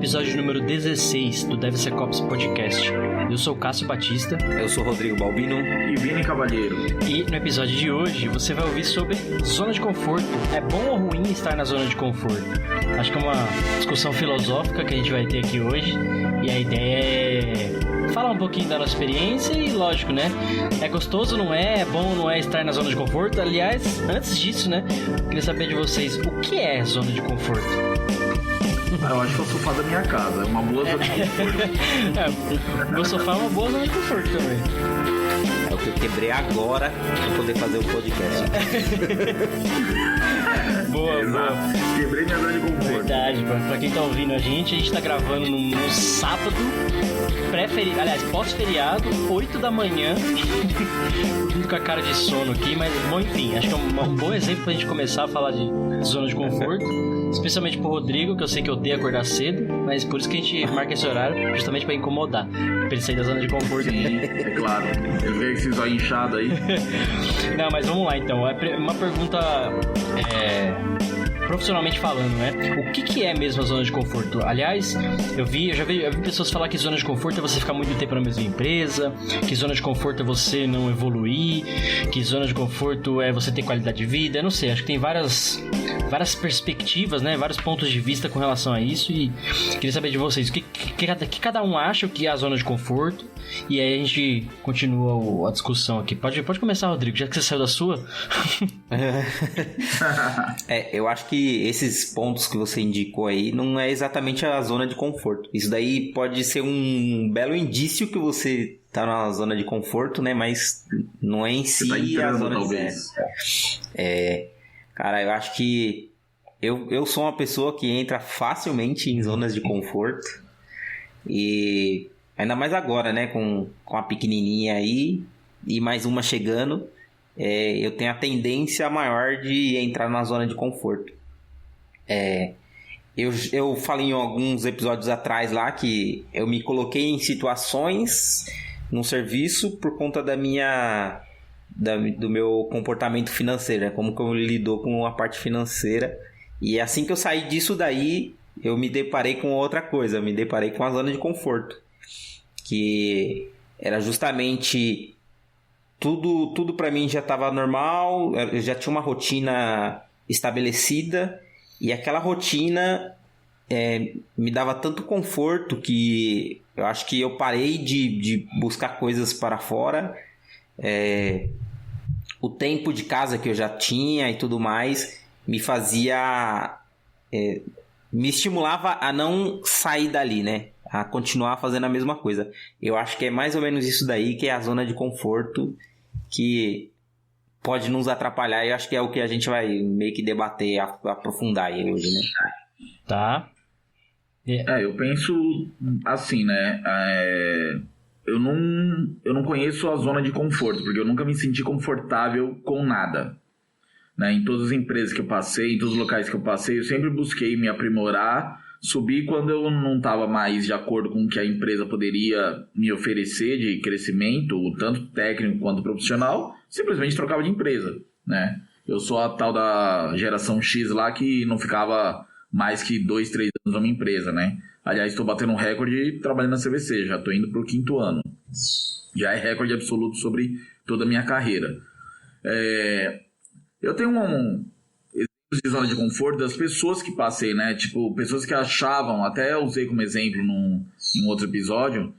episódio número 16 do DevSecOps Podcast. Eu sou o Cássio Batista. Eu sou o Rodrigo Balbino. E Vini Cavalheiro. E no episódio de hoje você vai ouvir sobre zona de conforto. É bom ou ruim estar na zona de conforto? Acho que é uma discussão filosófica que a gente vai ter aqui hoje. E a ideia é falar um pouquinho da nossa experiência e, lógico, né? É gostoso, não é? É bom ou não é estar na zona de conforto? Aliás, antes disso, né? Queria saber de vocês, o que é zona de conforto? Eu acho que é o sofá da minha casa. É uma boa zona de conforto. Meu sofá é uma boa zona de conforto também. É o que eu quebrei agora pra poder fazer o podcast. Boa. Quebrei minha zona de conforto. Verdade, pra quem tá ouvindo a gente tá gravando no sábado, pré-feriado, aliás, pós-feriado, 8 da manhã. Tudo com a cara de sono aqui, mas bom, enfim, acho que é um bom exemplo pra gente começar a falar de zona de conforto. Especialmente pro Rodrigo, que eu sei que eu odeio acordar cedo, mas por isso que a gente marca esse horário, justamente pra incomodar, pra ele sair da zona de conforto. Sim, é claro. Eu vejo esse zóio inchado aí. Não, mas vamos lá então. É uma pergunta profissionalmente falando, né? O que é mesmo a zona de conforto? Aliás, eu já vi pessoas falar que zona de conforto é você ficar muito tempo na mesma empresa, que zona de conforto é você não evoluir, que zona de conforto é você ter qualidade de vida. Eu não sei, acho que tem várias perspectivas, né? Vários pontos de vista com relação a isso, e queria saber de vocês o que cada um acha que é a zona de conforto, e aí a gente continua a discussão aqui. Pode começar, Rodrigo, já que você saiu da sua. Eu acho que esses pontos que você indicou aí não é exatamente a zona de conforto. Isso daí pode ser um belo indício que você tá na zona de conforto, né? Mas não é em si tá entrando, a zona talvez. Cara, eu acho que eu sou uma pessoa que entra facilmente em zonas de conforto. E ainda mais agora, né? Com a pequenininha aí e mais uma chegando, eu tenho a tendência maior de entrar na zona de conforto. Eu falei em alguns episódios atrás lá que eu me coloquei em situações no serviço por conta do meu comportamento financeiro, né? Como que eu lido com a parte financeira. E assim que eu saí disso daí, eu me deparei com outra coisa. Eu me deparei com a zona de conforto, que era justamente tudo para mim já estava normal. Eu já tinha uma rotina estabelecida, e aquela rotina me dava tanto conforto que eu acho que eu parei de buscar coisas para fora. O tempo de casa que eu já tinha e tudo mais me fazia... me estimulava a não sair dali, né? A continuar fazendo a mesma coisa. Eu acho que é mais ou menos isso daí que é a zona de conforto, que pode nos atrapalhar. Eu acho que é o que a gente vai meio que debater, aprofundar aí hoje, né? Tá. Eu penso assim, né? Eu não conheço a zona de conforto, porque eu nunca me senti confortável com nada, né? Em todas as empresas que eu passei, em todos os locais que eu passei, eu sempre busquei me aprimorar, subir quando eu não estava mais de acordo com o que a empresa poderia me oferecer de crescimento, tanto técnico quanto profissional, simplesmente trocava de empresa, né? Eu sou a tal da geração X lá que não ficava mais que 2, 3 anos numa empresa, né? Aliás, estou batendo um recorde trabalhando na CVC, já estou indo para o 5º ano. Já é recorde absoluto sobre toda a minha carreira. Eu tenho exemplos de zona de conforto das pessoas que passei, né? Tipo, pessoas que achavam, até eu usei como exemplo em um outro episódio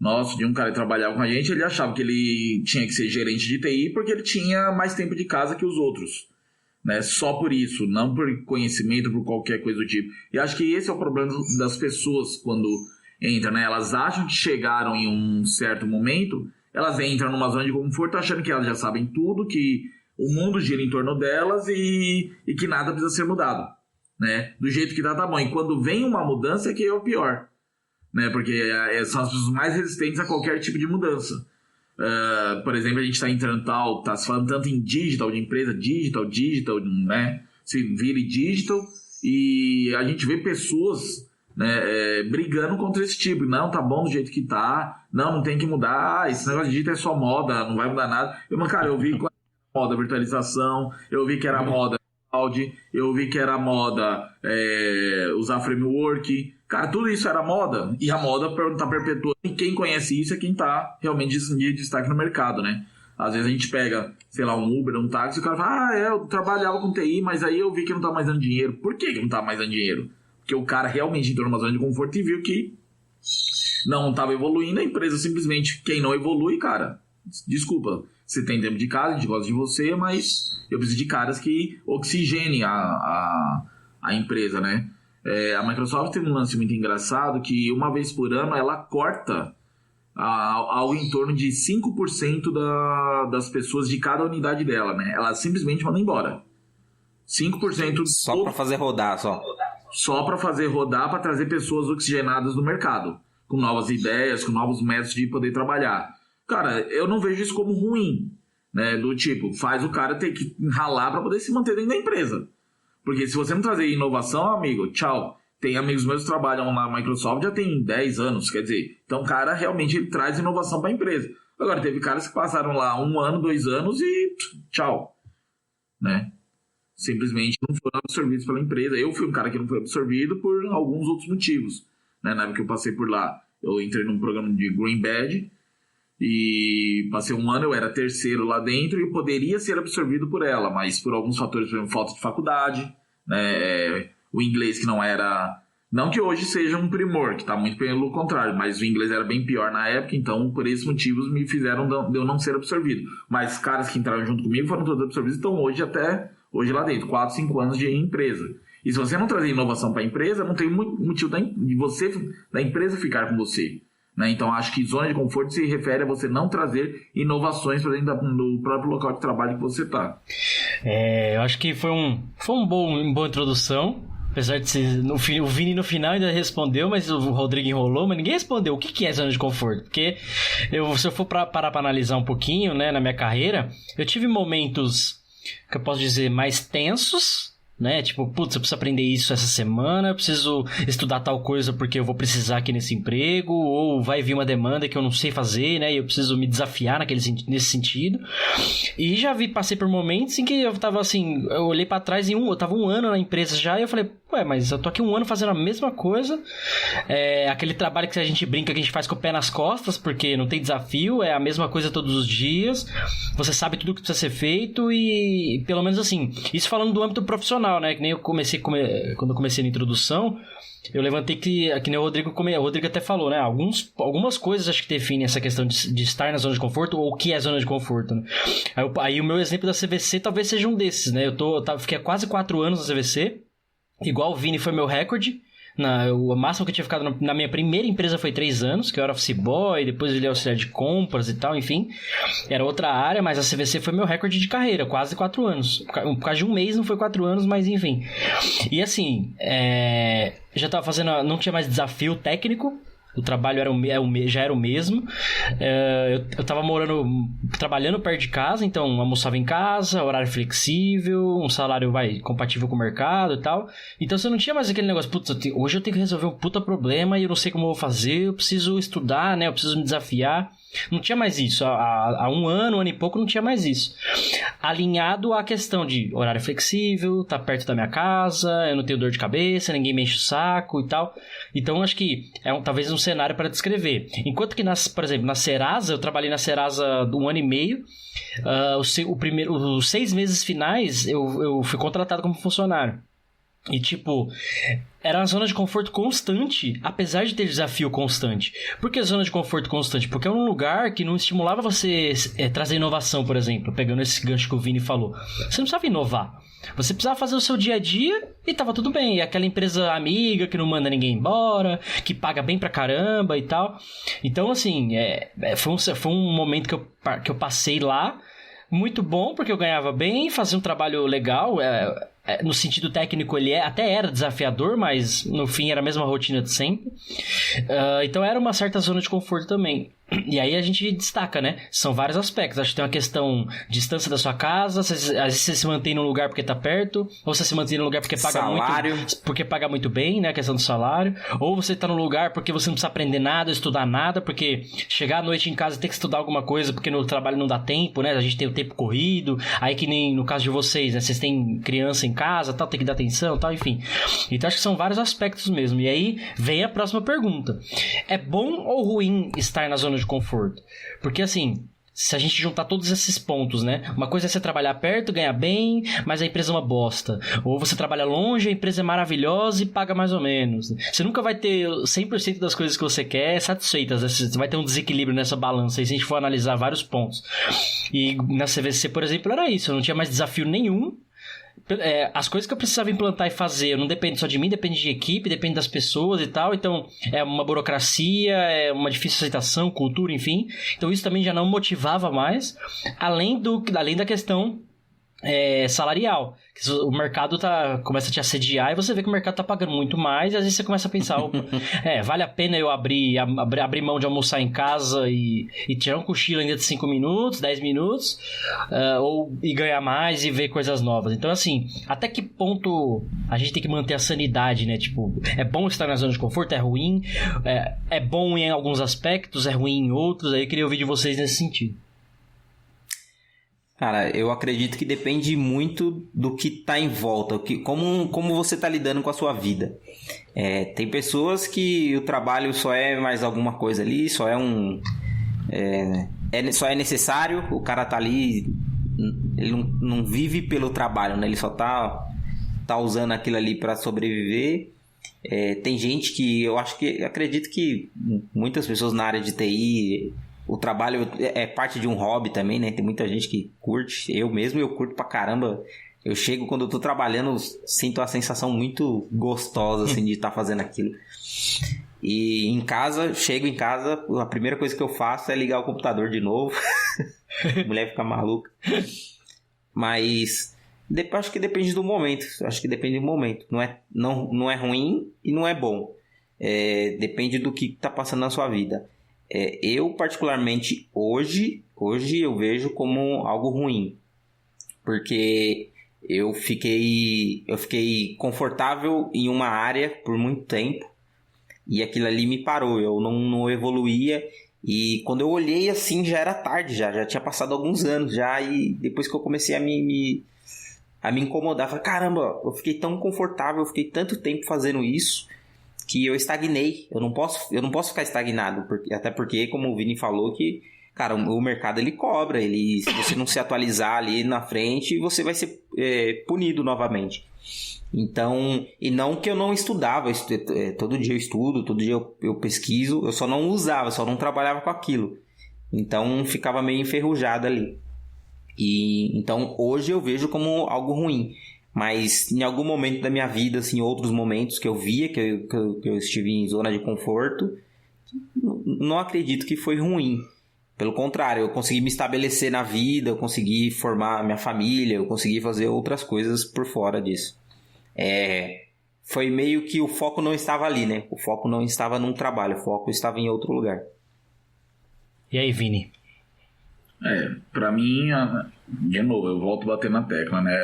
nosso, de um cara que trabalhava com a gente, ele achava que ele tinha que ser gerente de TI porque ele tinha mais tempo de casa que os outros, né? Só por isso, não por conhecimento, por qualquer coisa do tipo. E acho que esse é o problema das pessoas quando entram, né? Elas acham que chegaram em um certo momento, elas entram numa zona de conforto achando que elas já sabem tudo, que o mundo gira em torno delas e que nada precisa ser mudado, né? Do jeito que tá bom. E quando vem uma mudança é que é o pior, né? Porque são as pessoas mais resistentes a qualquer tipo de mudança. Por exemplo, a gente está entrando tá se falando tanto em digital, de empresa, digital, né? Se vire digital, e a gente vê pessoas, né, brigando contra esse tipo. Não, tá bom do jeito que tá, não tem que mudar, esse negócio de digital é só moda, não vai mudar nada. Cara, eu vi moda virtualização, eu vi que era moda cloud, eu vi que era moda usar framework. Cara, tudo isso era moda. E a moda tá perpetuando. E quem conhece isso é quem tá realmente de destaque no mercado, né? Às vezes a gente pega, sei lá, um Uber, um táxi, e o cara fala, eu trabalhava com TI, mas aí eu vi que não tá mais dando dinheiro. Por que não tá mais dando dinheiro? Porque o cara realmente entrou numa zona de conforto e viu que não estava evoluindo. A empresa simplesmente, quem não evolui, cara, desculpa, você tem tempo de casa, a gente gosta de você, mas eu preciso de caras que oxigenem a empresa, né? A Microsoft tem um lance muito engraçado que uma vez por ano ela corta algo em torno de 5% das pessoas de cada unidade dela, né? Ela simplesmente manda embora. 5% só para fazer rodar, só para fazer rodar, para trazer pessoas oxigenadas no mercado, com novas ideias, com novos métodos de poder trabalhar. Cara, eu não vejo isso como ruim, né? Do tipo, faz o cara ter que ralar para poder se manter dentro da empresa. Porque se você não trazer inovação, amigo, tchau. Tem amigos meus que trabalham na Microsoft já tem 10 anos, quer dizer, então o cara realmente ele traz inovação para a empresa. Agora, teve caras que passaram lá 1 ano, 2 anos e tchau, né? Simplesmente não foram absorvidos pela empresa. Eu fui um cara que não foi absorvido por alguns outros motivos, né? Na época que eu passei por lá, eu entrei num programa de Green Badge e passei 1 ano, eu era terceiro lá dentro e eu poderia ser absorvido por ela, mas por alguns fatores, por exemplo, falta de faculdade, né? O inglês que não era... Não que hoje seja um primor, que está muito pelo contrário, mas o inglês era bem pior na época, então por esses motivos me fizeram de eu não ser absorvido. Mas caras que entraram junto comigo foram todos absorvidos, então hoje lá dentro, 4, 5 anos de empresa. E se você não trazer inovação para a empresa, não tem motivo da empresa ficar com você, né? Então acho que zona de conforto se refere a você não trazer inovações para dentro do próprio local de trabalho que você está. Eu acho que foi uma boa introdução. Apesar de ser... O Vini no final ainda respondeu, mas o Rodrigo enrolou, mas ninguém respondeu o que é zona de conforto. Porque se eu for parar para analisar um pouquinho, né, na minha carreira, eu tive momentos que eu posso dizer mais tensos, né? Tipo, putz, eu preciso aprender isso essa semana, eu preciso estudar tal coisa porque eu vou precisar aqui nesse emprego, ou vai vir uma demanda que eu não sei fazer, né? E eu preciso me desafiar nesse sentido. E passei por momentos em que eu tava assim, eu olhei pra trás eu tava 1 ano na empresa já e eu falei, mas eu tô aqui 1 ano fazendo a mesma coisa, aquele trabalho que a gente brinca que a gente faz com o pé nas costas, porque não tem desafio, é a mesma coisa todos os dias, você sabe tudo que precisa ser feito e, pelo menos assim, isso falando do âmbito profissional, né, que nem eu comecei, quando eu comecei na introdução, eu levantei que nem o Rodrigo até falou, né, algumas coisas acho que definem essa questão de estar na zona de conforto, ou o que é zona de conforto, né? Aí o meu exemplo da CVC talvez seja um desses, né, fiquei há quase 4 anos na CVC, igual o Vini foi meu recorde. O máximo que eu tinha ficado na minha primeira empresa foi 3 anos, que eu era office boy, depois ele auxiliar de compras e tal, enfim. Era outra área, mas a CVC foi meu recorde de carreira, quase 4 anos. Por causa de 1 mês não foi 4 anos, mas enfim. E assim, já tava fazendo, não tinha mais desafio técnico. O trabalho já era o mesmo. Eu tava trabalhando perto de casa, então almoçava em casa, horário flexível, um salário compatível com o mercado e tal. Então você não tinha mais aquele negócio, putz, hoje eu tenho que resolver um puta problema e eu não sei como eu vou fazer, eu preciso estudar, né? Eu preciso me desafiar. Não tinha mais isso. Há 1 ano e pouco não tinha mais isso. Alinhado à questão de horário flexível, tá perto da minha casa, eu não tenho dor de cabeça, ninguém me enche o saco e tal. Então acho que talvez um cenário para descrever. Enquanto que, por exemplo, na Serasa, eu trabalhei na Serasa 1 ano e meio. Os 6 meses finais eu fui contratado como funcionário. E tipo, era uma zona de conforto constante, apesar de ter desafio constante. Por que zona de conforto constante? Porque é um lugar que não estimulava você trazer inovação, por exemplo, pegando esse gancho que o Vini falou. Você não precisava inovar. Você precisava fazer o seu dia a dia e tava tudo bem. E aquela empresa amiga que não manda ninguém embora, que paga bem pra caramba e tal. Então, assim, foi um momento que eu passei lá, muito bom, porque eu ganhava bem, fazia um trabalho legal. No sentido técnico, ele até era desafiador, mas no fim era a mesma rotina de sempre. Então era uma certa zona de conforto também. E aí a gente destaca, né? São vários aspectos. Acho que tem uma questão de distância da sua casa, às vezes você se mantém num lugar porque tá perto, ou você se mantém num lugar porque paga salário. porque paga muito bem, né? A questão do salário. Ou você tá num lugar porque você não precisa aprender nada, estudar nada, porque chegar à noite em casa e ter que estudar alguma coisa porque no trabalho não dá tempo, né? A gente tem o tempo corrido. Aí que nem no caso de vocês, né? Vocês têm criança em casa, tal, tem que dar atenção, tal, enfim. Então acho que são vários aspectos mesmo. E aí vem a próxima pergunta. É bom ou ruim estar na zona de conforto? Porque assim, se a gente juntar todos esses pontos, né? Uma coisa é você trabalhar perto, ganhar bem, mas a empresa é uma bosta. Ou você trabalha longe, a empresa é maravilhosa e paga mais ou menos. Você nunca vai ter 100% das coisas que você quer satisfeitas, né? Você vai ter um desequilíbrio nessa balança, e se a gente for analisar vários pontos. E na CVC, por exemplo, era isso. Eu não tinha mais desafio nenhum. As coisas que eu precisava implantar e fazer não depende só de mim, depende de equipe, depende das pessoas e tal. Então é uma burocracia, é uma difícil aceitação, cultura, enfim. Então isso também já não motivava mais, além da questão salarial. O mercado começa a te assediar e você vê que o mercado tá pagando muito mais, e às vezes você começa a pensar, opa, vale a pena eu abrir mão de almoçar em casa e tirar um cochilo ainda de 5 minutos, 10 minutos, e ganhar mais e ver coisas novas. Então assim, até que ponto a gente tem que manter a sanidade, né? Tipo, é bom estar na zona de conforto, é ruim, é bom em alguns aspectos, é ruim em outros. Aí eu queria ouvir de vocês nesse sentido. Cara, eu acredito que depende muito do que tá em volta, como você tá lidando com a sua vida. Tem pessoas que o trabalho só é mais alguma coisa ali, só só é necessário, o cara tá ali, ele não vive pelo trabalho, né? Ele só tá usando aquilo ali para sobreviver. Tem gente que acredito que muitas pessoas na área de TI, o trabalho é parte de um hobby também, né? Tem muita gente que curte. Eu curto pra caramba. Eu chego, quando eu tô trabalhando, sinto uma sensação muito gostosa, assim, de estar fazendo aquilo. E chego em casa, a primeira coisa que eu faço é ligar o computador de novo. A mulher fica maluca. Mas acho que depende do momento. Não é ruim e não é bom. Depende do que tá passando na sua vida. Eu, particularmente, hoje eu vejo como algo ruim, porque eu fiquei confortável em uma área por muito tempo, e aquilo ali me parou, eu não evoluía, e quando eu olhei assim, já era tarde, já tinha passado alguns anos, e depois que eu comecei a me incomodar, eu falei, caramba, eu fiquei tão confortável, eu fiquei tanto tempo fazendo isso, que eu estagnei. Eu não posso ficar estagnado, até porque, como o Vini falou, que, cara, o mercado ele cobra, se você não se atualizar ali na frente, você vai ser punido novamente. Então, e não que eu não estudava, todo dia eu estudo, todo dia eu pesquiso, eu só não usava, só não trabalhava com aquilo. Então ficava meio enferrujado ali. E então hoje eu vejo como algo ruim. Mas em algum momento da minha vida, assim, outros momentos que eu via que eu estive em zona de conforto, não acredito que foi ruim. Pelo contrário, eu consegui me estabelecer na vida, eu consegui formar minha família, eu consegui fazer outras coisas por fora disso. Foi meio que o foco não estava ali, né? O foco não estava num trabalho, o foco estava em outro lugar. E aí, Vini? Pra mim, de novo, eu volto a bater na tecla, né?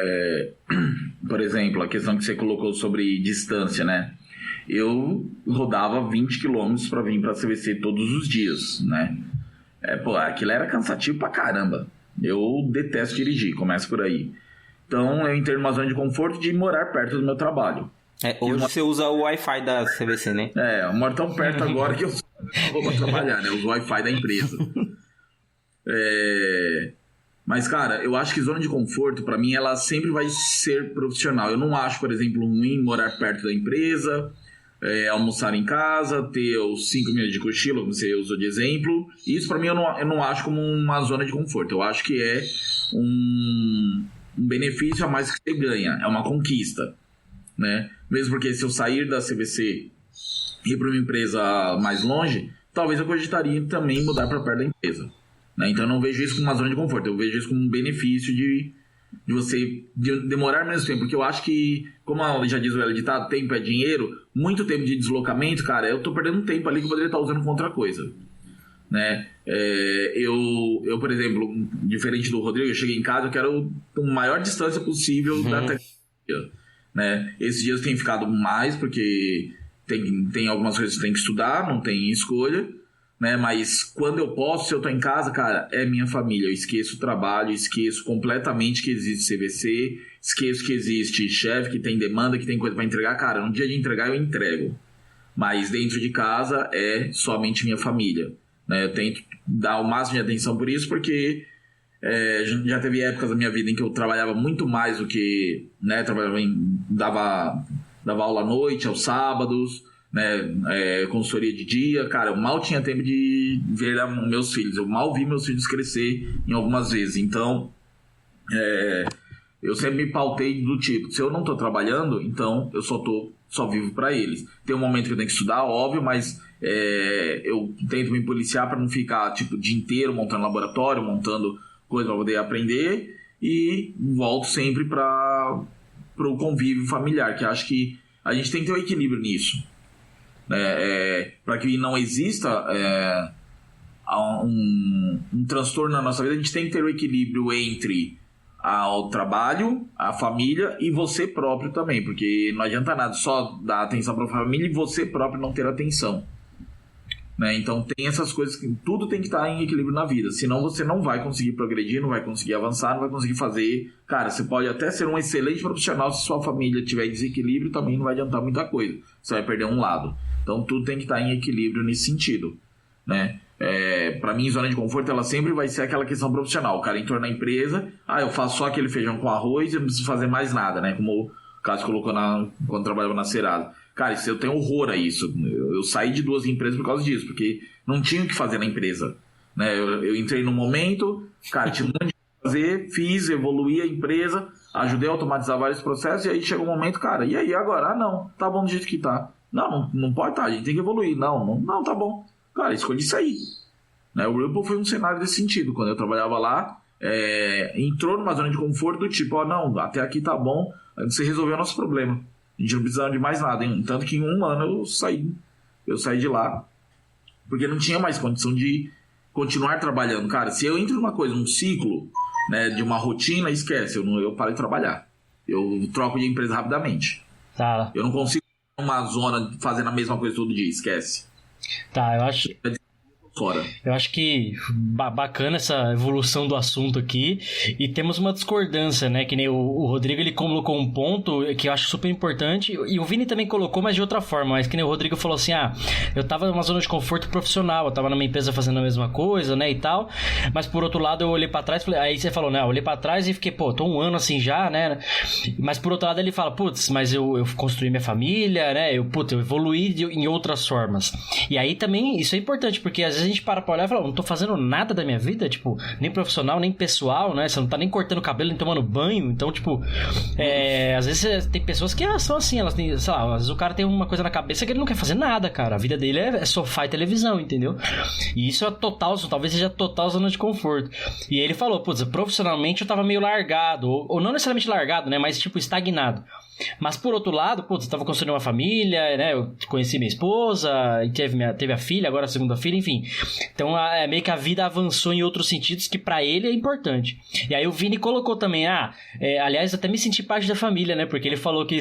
Por exemplo, a questão que você colocou sobre distância, né? Eu rodava 20 km para vir pra CVC todos os dias, né? Aquilo era cansativo pra caramba. Eu detesto dirigir, começa por aí. Então, eu entrei numa zona de conforto de morar perto do meu trabalho. Hoje você usa o Wi-Fi da CVC, né? Eu moro tão perto agora que eu vou pra trabalhar, né? Eu uso o Wi-Fi da empresa. Mas, cara, eu acho que zona de conforto, pra mim, ela sempre vai ser profissional. Eu não acho, por exemplo, ruim morar perto da empresa, almoçar em casa, ter os 5 minutos de cochilo, como você usou de exemplo. Isso, pra mim, eu não acho como uma zona de conforto. Eu acho que é um benefício a mais que você ganha. É uma conquista, né? Mesmo porque se eu sair da CVC e ir pra uma empresa mais longe, talvez eu cogitaria também mudar pra perto da empresa. Então eu não vejo isso como uma zona de conforto, eu vejo isso como um benefício de você demorar menos tempo, porque eu acho que, como já diz o velho ditado, tempo é dinheiro, muito tempo de deslocamento, cara, eu tô perdendo tempo ali que eu poderia estar usando com outra coisa, né? Eu, por exemplo, diferente do Rodrigo, eu cheguei em casa, eu quero a maior distância possível da tecnologia, né? Esses dias tem ficado mais, porque tem algumas coisas que tem que estudar, não tem escolha, né? Mas quando eu posso, se eu tô em casa, cara, é minha família. Eu esqueço o trabalho, esqueço completamente que existe CVC, esqueço que existe chefe, que tem demanda, que tem coisa pra entregar. Cara, no dia de entregar eu entrego. Mas dentro de casa é somente minha família, né? Eu tento dar o máximo de atenção por isso, porque já teve épocas da minha vida em que eu trabalhava muito mais do que, né? Dava aula à noite, aos sábados, né? Consultoria de dia. Cara, eu mal tinha tempo de ver meus filhos. Eu mal vi meus filhos crescer em algumas vezes. Então, eu sempre me pautei do tipo, se eu não tô trabalhando, então eu só vivo para eles. Tem um momento que eu tenho que estudar, óbvio, mas eu tento me policiar para não ficar tipo o dia inteiro montando laboratório, montando coisa para poder aprender, e volto sempre para o convívio familiar, que acho que a gente tem que ter um equilíbrio nisso, para que não exista um transtorno na nossa vida. A gente tem que ter o equilíbrio entre ao trabalho, a família e você próprio também, porque não adianta nada só dar atenção para a família e você próprio não ter atenção, né? Então tem essas coisas que tudo tem que estar em equilíbrio na vida, senão você não vai conseguir progredir, não vai conseguir avançar, não vai conseguir fazer. Cara, você pode até ser um excelente profissional, se sua família tiver em desequilíbrio, também não vai adiantar muita coisa, você vai perder um lado. Então tudo tem que estar em equilíbrio nesse sentido, né? Para mim, zona de conforto, ela sempre vai ser aquela questão profissional. O cara entrou na empresa, eu faço só aquele feijão com arroz e não preciso fazer mais nada, né? Como o Cássio colocou quando trabalhava na Cerado. Cara, isso, eu tenho horror a isso. Eu saí de 2 empresas por causa disso, porque não tinha o que fazer na empresa, né? Eu entrei no momento, cara, tinha um monte de fazer, fiz, evoluí a empresa, ajudei a automatizar vários processos, e aí chegou um momento, cara, e aí agora? Não, tá bom do jeito que tá. Não pode tá, a gente tem que evoluir. Não, tá bom. Cara, escolhi sair, né? O Ripple foi um cenário desse sentido. Quando eu trabalhava lá, entrou numa zona de conforto do tipo, não, até aqui tá bom, você resolveu o nosso problema, a gente não precisava de mais nada, hein? Tanto que em 1 ano eu saí de lá, porque não tinha mais condição de continuar trabalhando. Cara, se eu entro numa coisa, um ciclo, né, de uma rotina, esquece, eu paro de trabalhar, eu troco de empresa rapidamente. Tá. Eu não consigo uma zona fazendo a mesma coisa todo dia, esquece. Tá, eu acho... Fora. Eu acho que bacana essa evolução do assunto aqui, e temos uma discordância, né? Que nem o Rodrigo, ele colocou um ponto que eu acho super importante, e o Vini também colocou, mas de outra forma. Mas que nem o Rodrigo falou assim, eu tava numa zona de conforto profissional, eu tava numa empresa fazendo a mesma coisa, né, e tal, mas por outro lado eu olhei pra trás, aí você falou, né, eu olhei pra trás e fiquei, tô 1 ano assim já, né, mas por outro lado ele fala, mas eu construí minha família, né, eu evoluí em outras formas. E aí também, isso é importante, porque às vezes a gente para olhar e fala, não tô fazendo nada da minha vida, tipo, nem profissional, nem pessoal, né? Você não tá nem cortando cabelo, nem tomando banho. Então, tipo, às vezes tem pessoas que são assim, elas têm, sei lá, às vezes o cara tem uma coisa na cabeça que ele não quer fazer nada, cara. A vida dele é sofá e televisão, entendeu? E isso é total, talvez seja total zona de conforto. E ele falou, profissionalmente eu tava meio largado, ou não necessariamente largado, né? Mas, tipo, estagnado. Mas por outro lado, eu tava construindo uma família, né? Eu conheci minha esposa, e teve a filha, agora a segunda filha, enfim. Então meio que a vida avançou em outros sentidos que pra ele é importante. E aí o Vini colocou também, aliás, eu até me senti parte da família, né? Porque ele falou que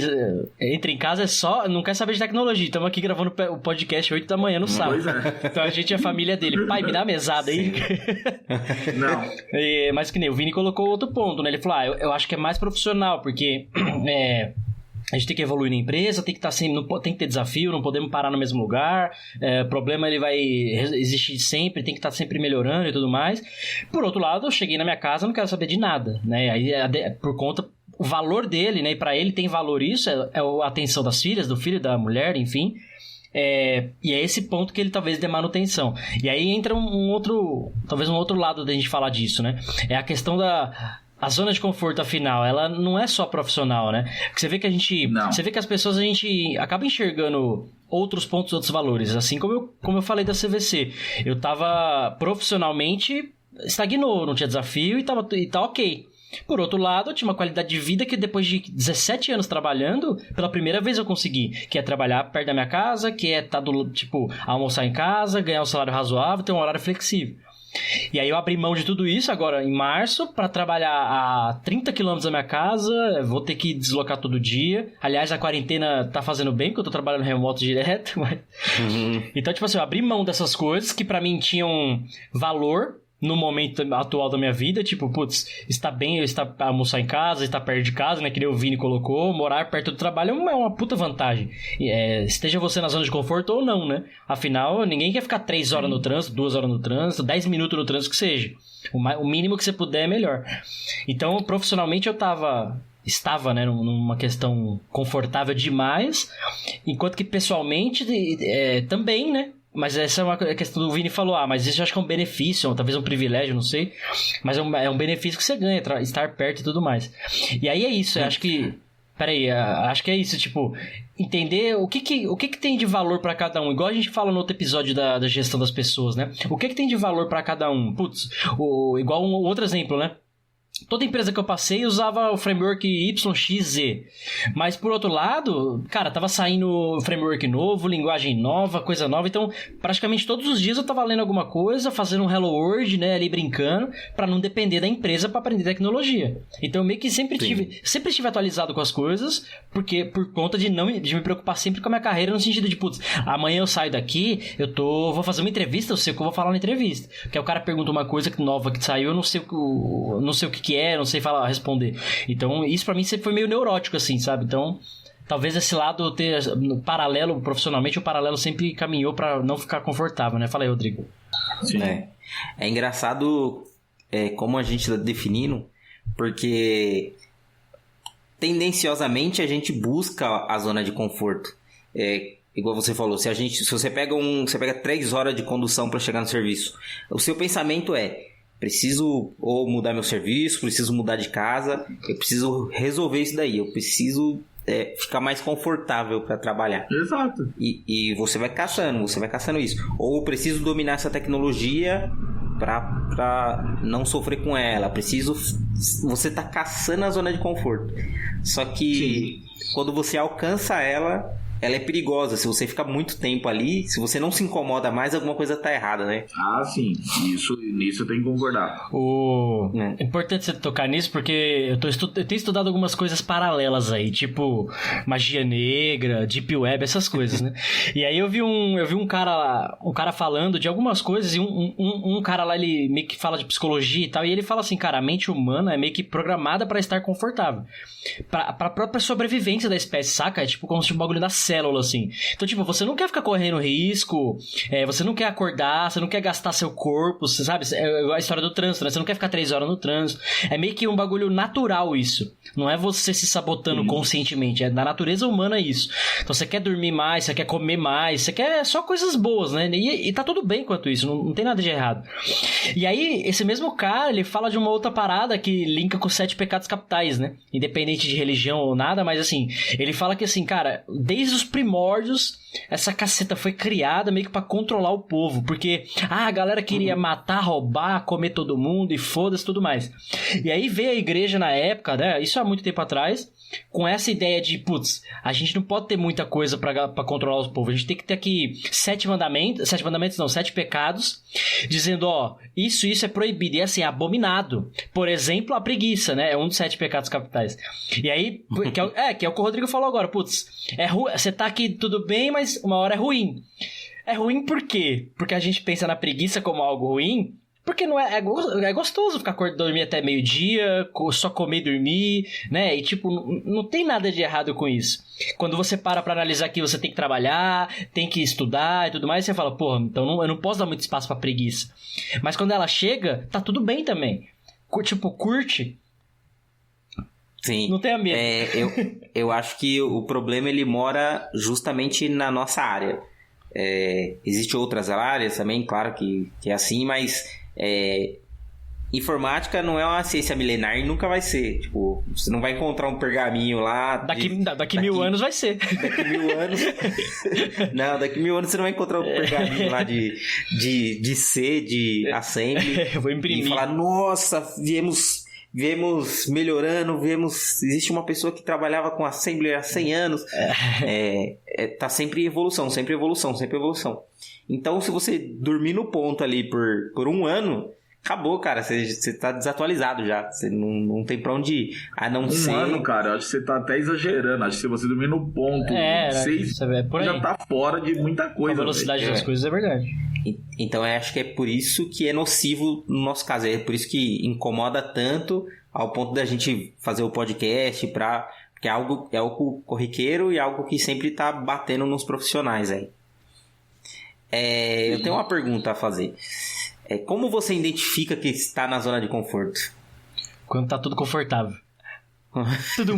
entra em casa não quer saber de tecnologia. Estamos aqui gravando o podcast 8 da manhã no sábado. Então a gente é a família dele. Pai, me dá a mesada aí. Não. Mas que nem o Vini colocou outro ponto, né? Ele falou, eu acho que é mais profissional, porque a gente tem que evoluir na empresa, tem que estar sempre, tem que ter desafio, não podemos parar no mesmo lugar, problema ele vai existir sempre, tem que estar sempre melhorando e tudo mais. Por outro lado, eu cheguei na minha casa, não quero saber de nada, né? Aí, por conta, o valor dele, né? E pra ele tem valor isso, é a atenção das filhas, do filho, da mulher, enfim. E é esse ponto que ele talvez dê manutenção. E aí entra talvez um outro lado da gente falar disso, né? É a questão a zona de conforto, afinal, ela não é só profissional, né? Porque você vê que você vê que as pessoas, a gente acaba enxergando outros pontos, outros valores. Assim como eu falei da CVC. Eu tava profissionalmente, estagnou, não tinha desafio e tá ok. Por outro lado, eu tinha uma qualidade de vida que depois de 17 anos trabalhando, pela primeira vez eu consegui, que é trabalhar perto da minha casa, que é almoçar em casa, ganhar um salário razoável, ter um horário flexível. E aí eu abri mão de tudo isso agora em março para trabalhar a 30 km da minha casa, vou ter que deslocar todo dia. Aliás, a quarentena tá fazendo bem, porque eu tô trabalhando remoto direto. Mas... Então, tipo assim, eu abri mão dessas coisas que para mim tinham valor no momento atual da minha vida, tipo, putz, está bem eu estar almoçar em casa, estar perto de casa, né, que nem o Vini colocou, morar perto do trabalho é uma puta vantagem. Esteja você na zona de conforto ou não, né? Afinal, ninguém quer ficar 3 horas no trânsito, 2 horas no trânsito, 10 minutos no trânsito, que seja. O mínimo que você puder é melhor. Então, profissionalmente, eu estava, né, numa questão confortável demais, enquanto que pessoalmente também, né? Mas essa é uma questão do Vini falou, mas isso eu acho que é um benefício, ou talvez um privilégio, não sei. Mas é um benefício que você ganha, estar perto e tudo mais. E aí é isso, eu acho que... Peraí, acho que é isso, tipo... Entender o que tem de valor pra cada um. Igual a gente fala no outro episódio da gestão das pessoas, né? O que tem de valor pra cada um? Putz, igual um outro exemplo, né? Toda empresa que eu passei usava o framework YXZ. Mas, por outro lado, cara, tava saindo framework novo, linguagem nova, coisa nova. Então, praticamente todos os dias eu tava lendo alguma coisa, fazendo um Hello World, né, ali brincando, pra não depender da empresa pra aprender tecnologia. Então, eu meio que sempre estive atualizado com as coisas, porque por conta de me preocupar sempre com a minha carreira, no sentido de, putz, amanhã eu saio daqui, vou fazer uma entrevista, eu sei o que eu vou falar na entrevista. Porque aí o cara pergunta uma coisa nova que saiu, eu não sei o que é, não sei responder. Então, isso pra mim sempre foi meio neurótico, assim, sabe? Então, talvez esse lado paralelo, profissionalmente, o paralelo sempre caminhou pra não ficar confortável, né? Fala aí, Rodrigo. Sim. É engraçado como a gente tá definindo, porque tendenciosamente a gente busca a zona de conforto. Igual você falou, se você pega 3 horas de condução para chegar no serviço, o seu pensamento preciso ou mudar meu serviço, preciso mudar de casa, eu preciso resolver isso daí, eu preciso ficar mais confortável para trabalhar. Exato. E você vai caçando isso. Ou eu preciso dominar essa tecnologia para não sofrer com ela. Você tá caçando a zona de conforto. Só que quando você alcança ela é perigosa. Se você ficar muito tempo ali, se você não se incomoda mais, alguma coisa tá errada, né? Ah, sim. Nisso eu tenho que concordar. É importante você tocar nisso, porque eu tenho estudado algumas coisas paralelas aí, tipo magia negra, deep web, essas coisas, né? E aí eu vi um cara falando de algumas coisas, e um cara lá, ele meio que fala de psicologia e tal, e ele fala assim, cara, a mente humana é meio que programada pra estar confortável. Pra própria sobrevivência da espécie, saca? É tipo como se fosse um bagulho da célula, assim. Então, tipo, você não quer ficar correndo risco, você não quer acordar, você não quer gastar seu corpo, você sabe? É a história do trânsito, né? Você não quer ficar 3 horas no trânsito. É meio que um bagulho natural isso. Não é você se sabotando conscientemente, é da natureza humana isso. Então, você quer dormir mais, você quer comer mais, você quer só coisas boas, né? E tá tudo bem quanto isso, não tem nada de errado. E aí, esse mesmo cara, ele fala de uma outra parada que linka com os 7 pecados capitais, né? Independente de religião ou nada, mas assim, ele fala que assim, cara, desde os primórdios, essa caceta foi criada meio que pra controlar o povo, porque a galera queria matar, roubar, comer todo mundo e foda-se tudo mais. E aí veio a igreja na época, né, isso há muito tempo atrás, com essa ideia de, putz, a gente não pode ter muita coisa pra controlar os povos, a gente tem que ter aqui 7 pecados, dizendo, isso é proibido, e assim, é abominado. Por exemplo, a preguiça, né, é um dos 7 pecados capitais. E aí, que é o que o Rodrigo falou agora, putz, você tá aqui tudo bem, mas uma hora é ruim. É ruim por quê? Porque a gente pensa na preguiça como algo ruim, porque não é gostoso ficar dormir até meio-dia, só comer e dormir, né? E tipo, não tem nada de errado com isso. Quando você para pra analisar que você tem que trabalhar, tem que estudar e tudo mais, você fala, porra, então eu não posso dar muito espaço pra preguiça. Mas quando ela chega, tá tudo bem também. Tipo, curte. Sim. Não tenha medo. Eu acho que o problema ele mora justamente na nossa área. Existem outras áreas também, claro que é assim, mas informática não é uma ciência milenar e nunca vai ser. Tipo, você não vai encontrar um pergaminho lá... Daqui 1000 anos vai ser. Daqui 1000 anos... Não, daqui 1000 anos você não vai encontrar um pergaminho lá de C, de assembly. Eu vou imprimir. E falar, nossa, viemos melhorando, existe uma pessoa que trabalhava com Assembly há 100 anos, tá sempre evolução, sempre evolução, sempre evolução. Então, se você dormir no ponto ali por um ano, acabou, cara, você tá desatualizado já, você não tem pra onde ir, a não ser... Um ano, cara, acho que você tá até exagerando, acho que se você dormir no ponto 6, já tá fora de muita coisa. A velocidade das coisas é verdade. Então eu acho que é por isso que é nocivo no nosso caso, é por isso que incomoda tanto ao ponto da gente fazer o podcast, porque é algo corriqueiro e algo que sempre tá batendo nos profissionais aí. Eu tenho uma pergunta a fazer. Como você identifica que está na zona de conforto? Quando tá tudo confortável. Tudo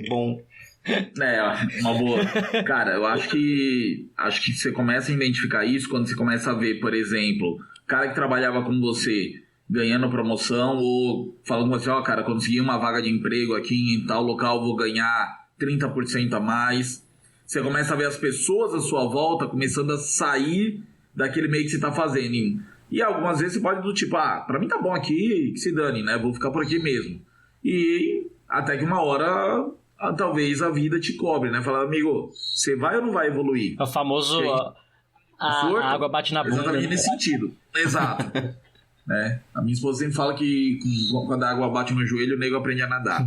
bom. Uma boa. Cara, eu acho que você começa a identificar isso quando você começa a ver, por exemplo, cara que trabalhava com você ganhando promoção ou falando com você, cara, consegui uma vaga de emprego aqui em tal local, vou ganhar 30% a mais. Você começa a ver as pessoas à sua volta começando a sair daquele meio que você tá fazendo. E algumas vezes você pode do tipo, pra mim tá bom aqui, que se dane, né? Vou ficar por aqui mesmo. E até que uma hora... talvez a vida te cobre, né? Falar, amigo, você vai ou não vai evoluir? É o famoso a água bate na bunda. Exatamente nesse sentido. Exato. Né? A minha esposa sempre fala que quando a água bate no joelho, o nego aprende a nadar.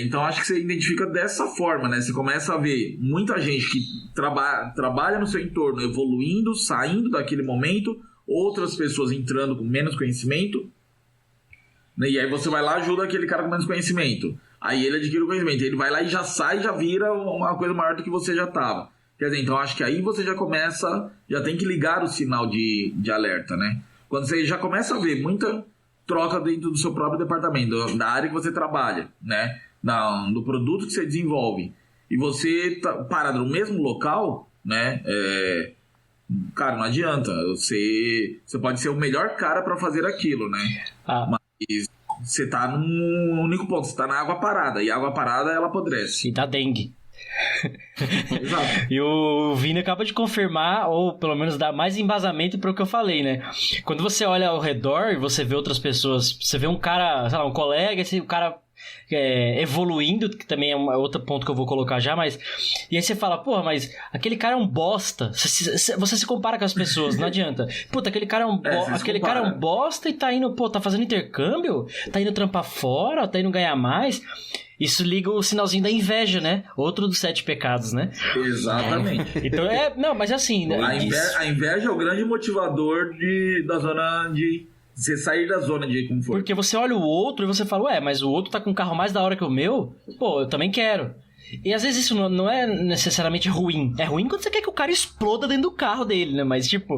Então acho que você identifica dessa forma, né? Você começa a ver muita gente que trabalha no seu entorno, evoluindo, saindo daquele momento, outras pessoas entrando com menos conhecimento. E aí você vai lá e ajuda aquele cara com menos conhecimento. Aí ele adquire o conhecimento. Ele vai lá e já sai, já vira uma coisa maior do que você já estava. Quer dizer, então acho que aí você já começa... Já tem que ligar o sinal de alerta, né? Quando você já começa a ver muita troca dentro do seu próprio departamento, da área que você trabalha, né? Do produto que você desenvolve. E você parado no mesmo local, né? Cara, não adianta. Você pode ser o melhor cara para fazer aquilo, né? Mas você tá num único ponto, você tá na água parada, e a água parada ela apodrece. E dá dengue. Exato. E o Vini acaba de confirmar, ou pelo menos dar mais embasamento para o que eu falei, né? Quando você olha ao redor e você vê outras pessoas, você vê um cara, sei lá, um colega, o cara evoluindo, que também é outro ponto que eu vou colocar já, mas... E aí você fala, porra, mas aquele cara é um bosta. Você se compara com as pessoas, não adianta. Puta, aquele cara é um bosta e tá indo, tá fazendo intercâmbio, tá indo trampar fora, tá indo ganhar mais. Isso liga o sinalzinho da inveja, né? Outro dos 7 pecados, né? Exatamente. Então não, mas assim... A inveja é o grande motivador da zona de... Você sair da zona de conforto. Porque você olha o outro e você fala, mas o outro tá com um carro mais da hora que o meu, eu também quero. E às vezes isso não é necessariamente ruim. É ruim quando você quer que o cara exploda dentro do carro dele, né? Mas tipo,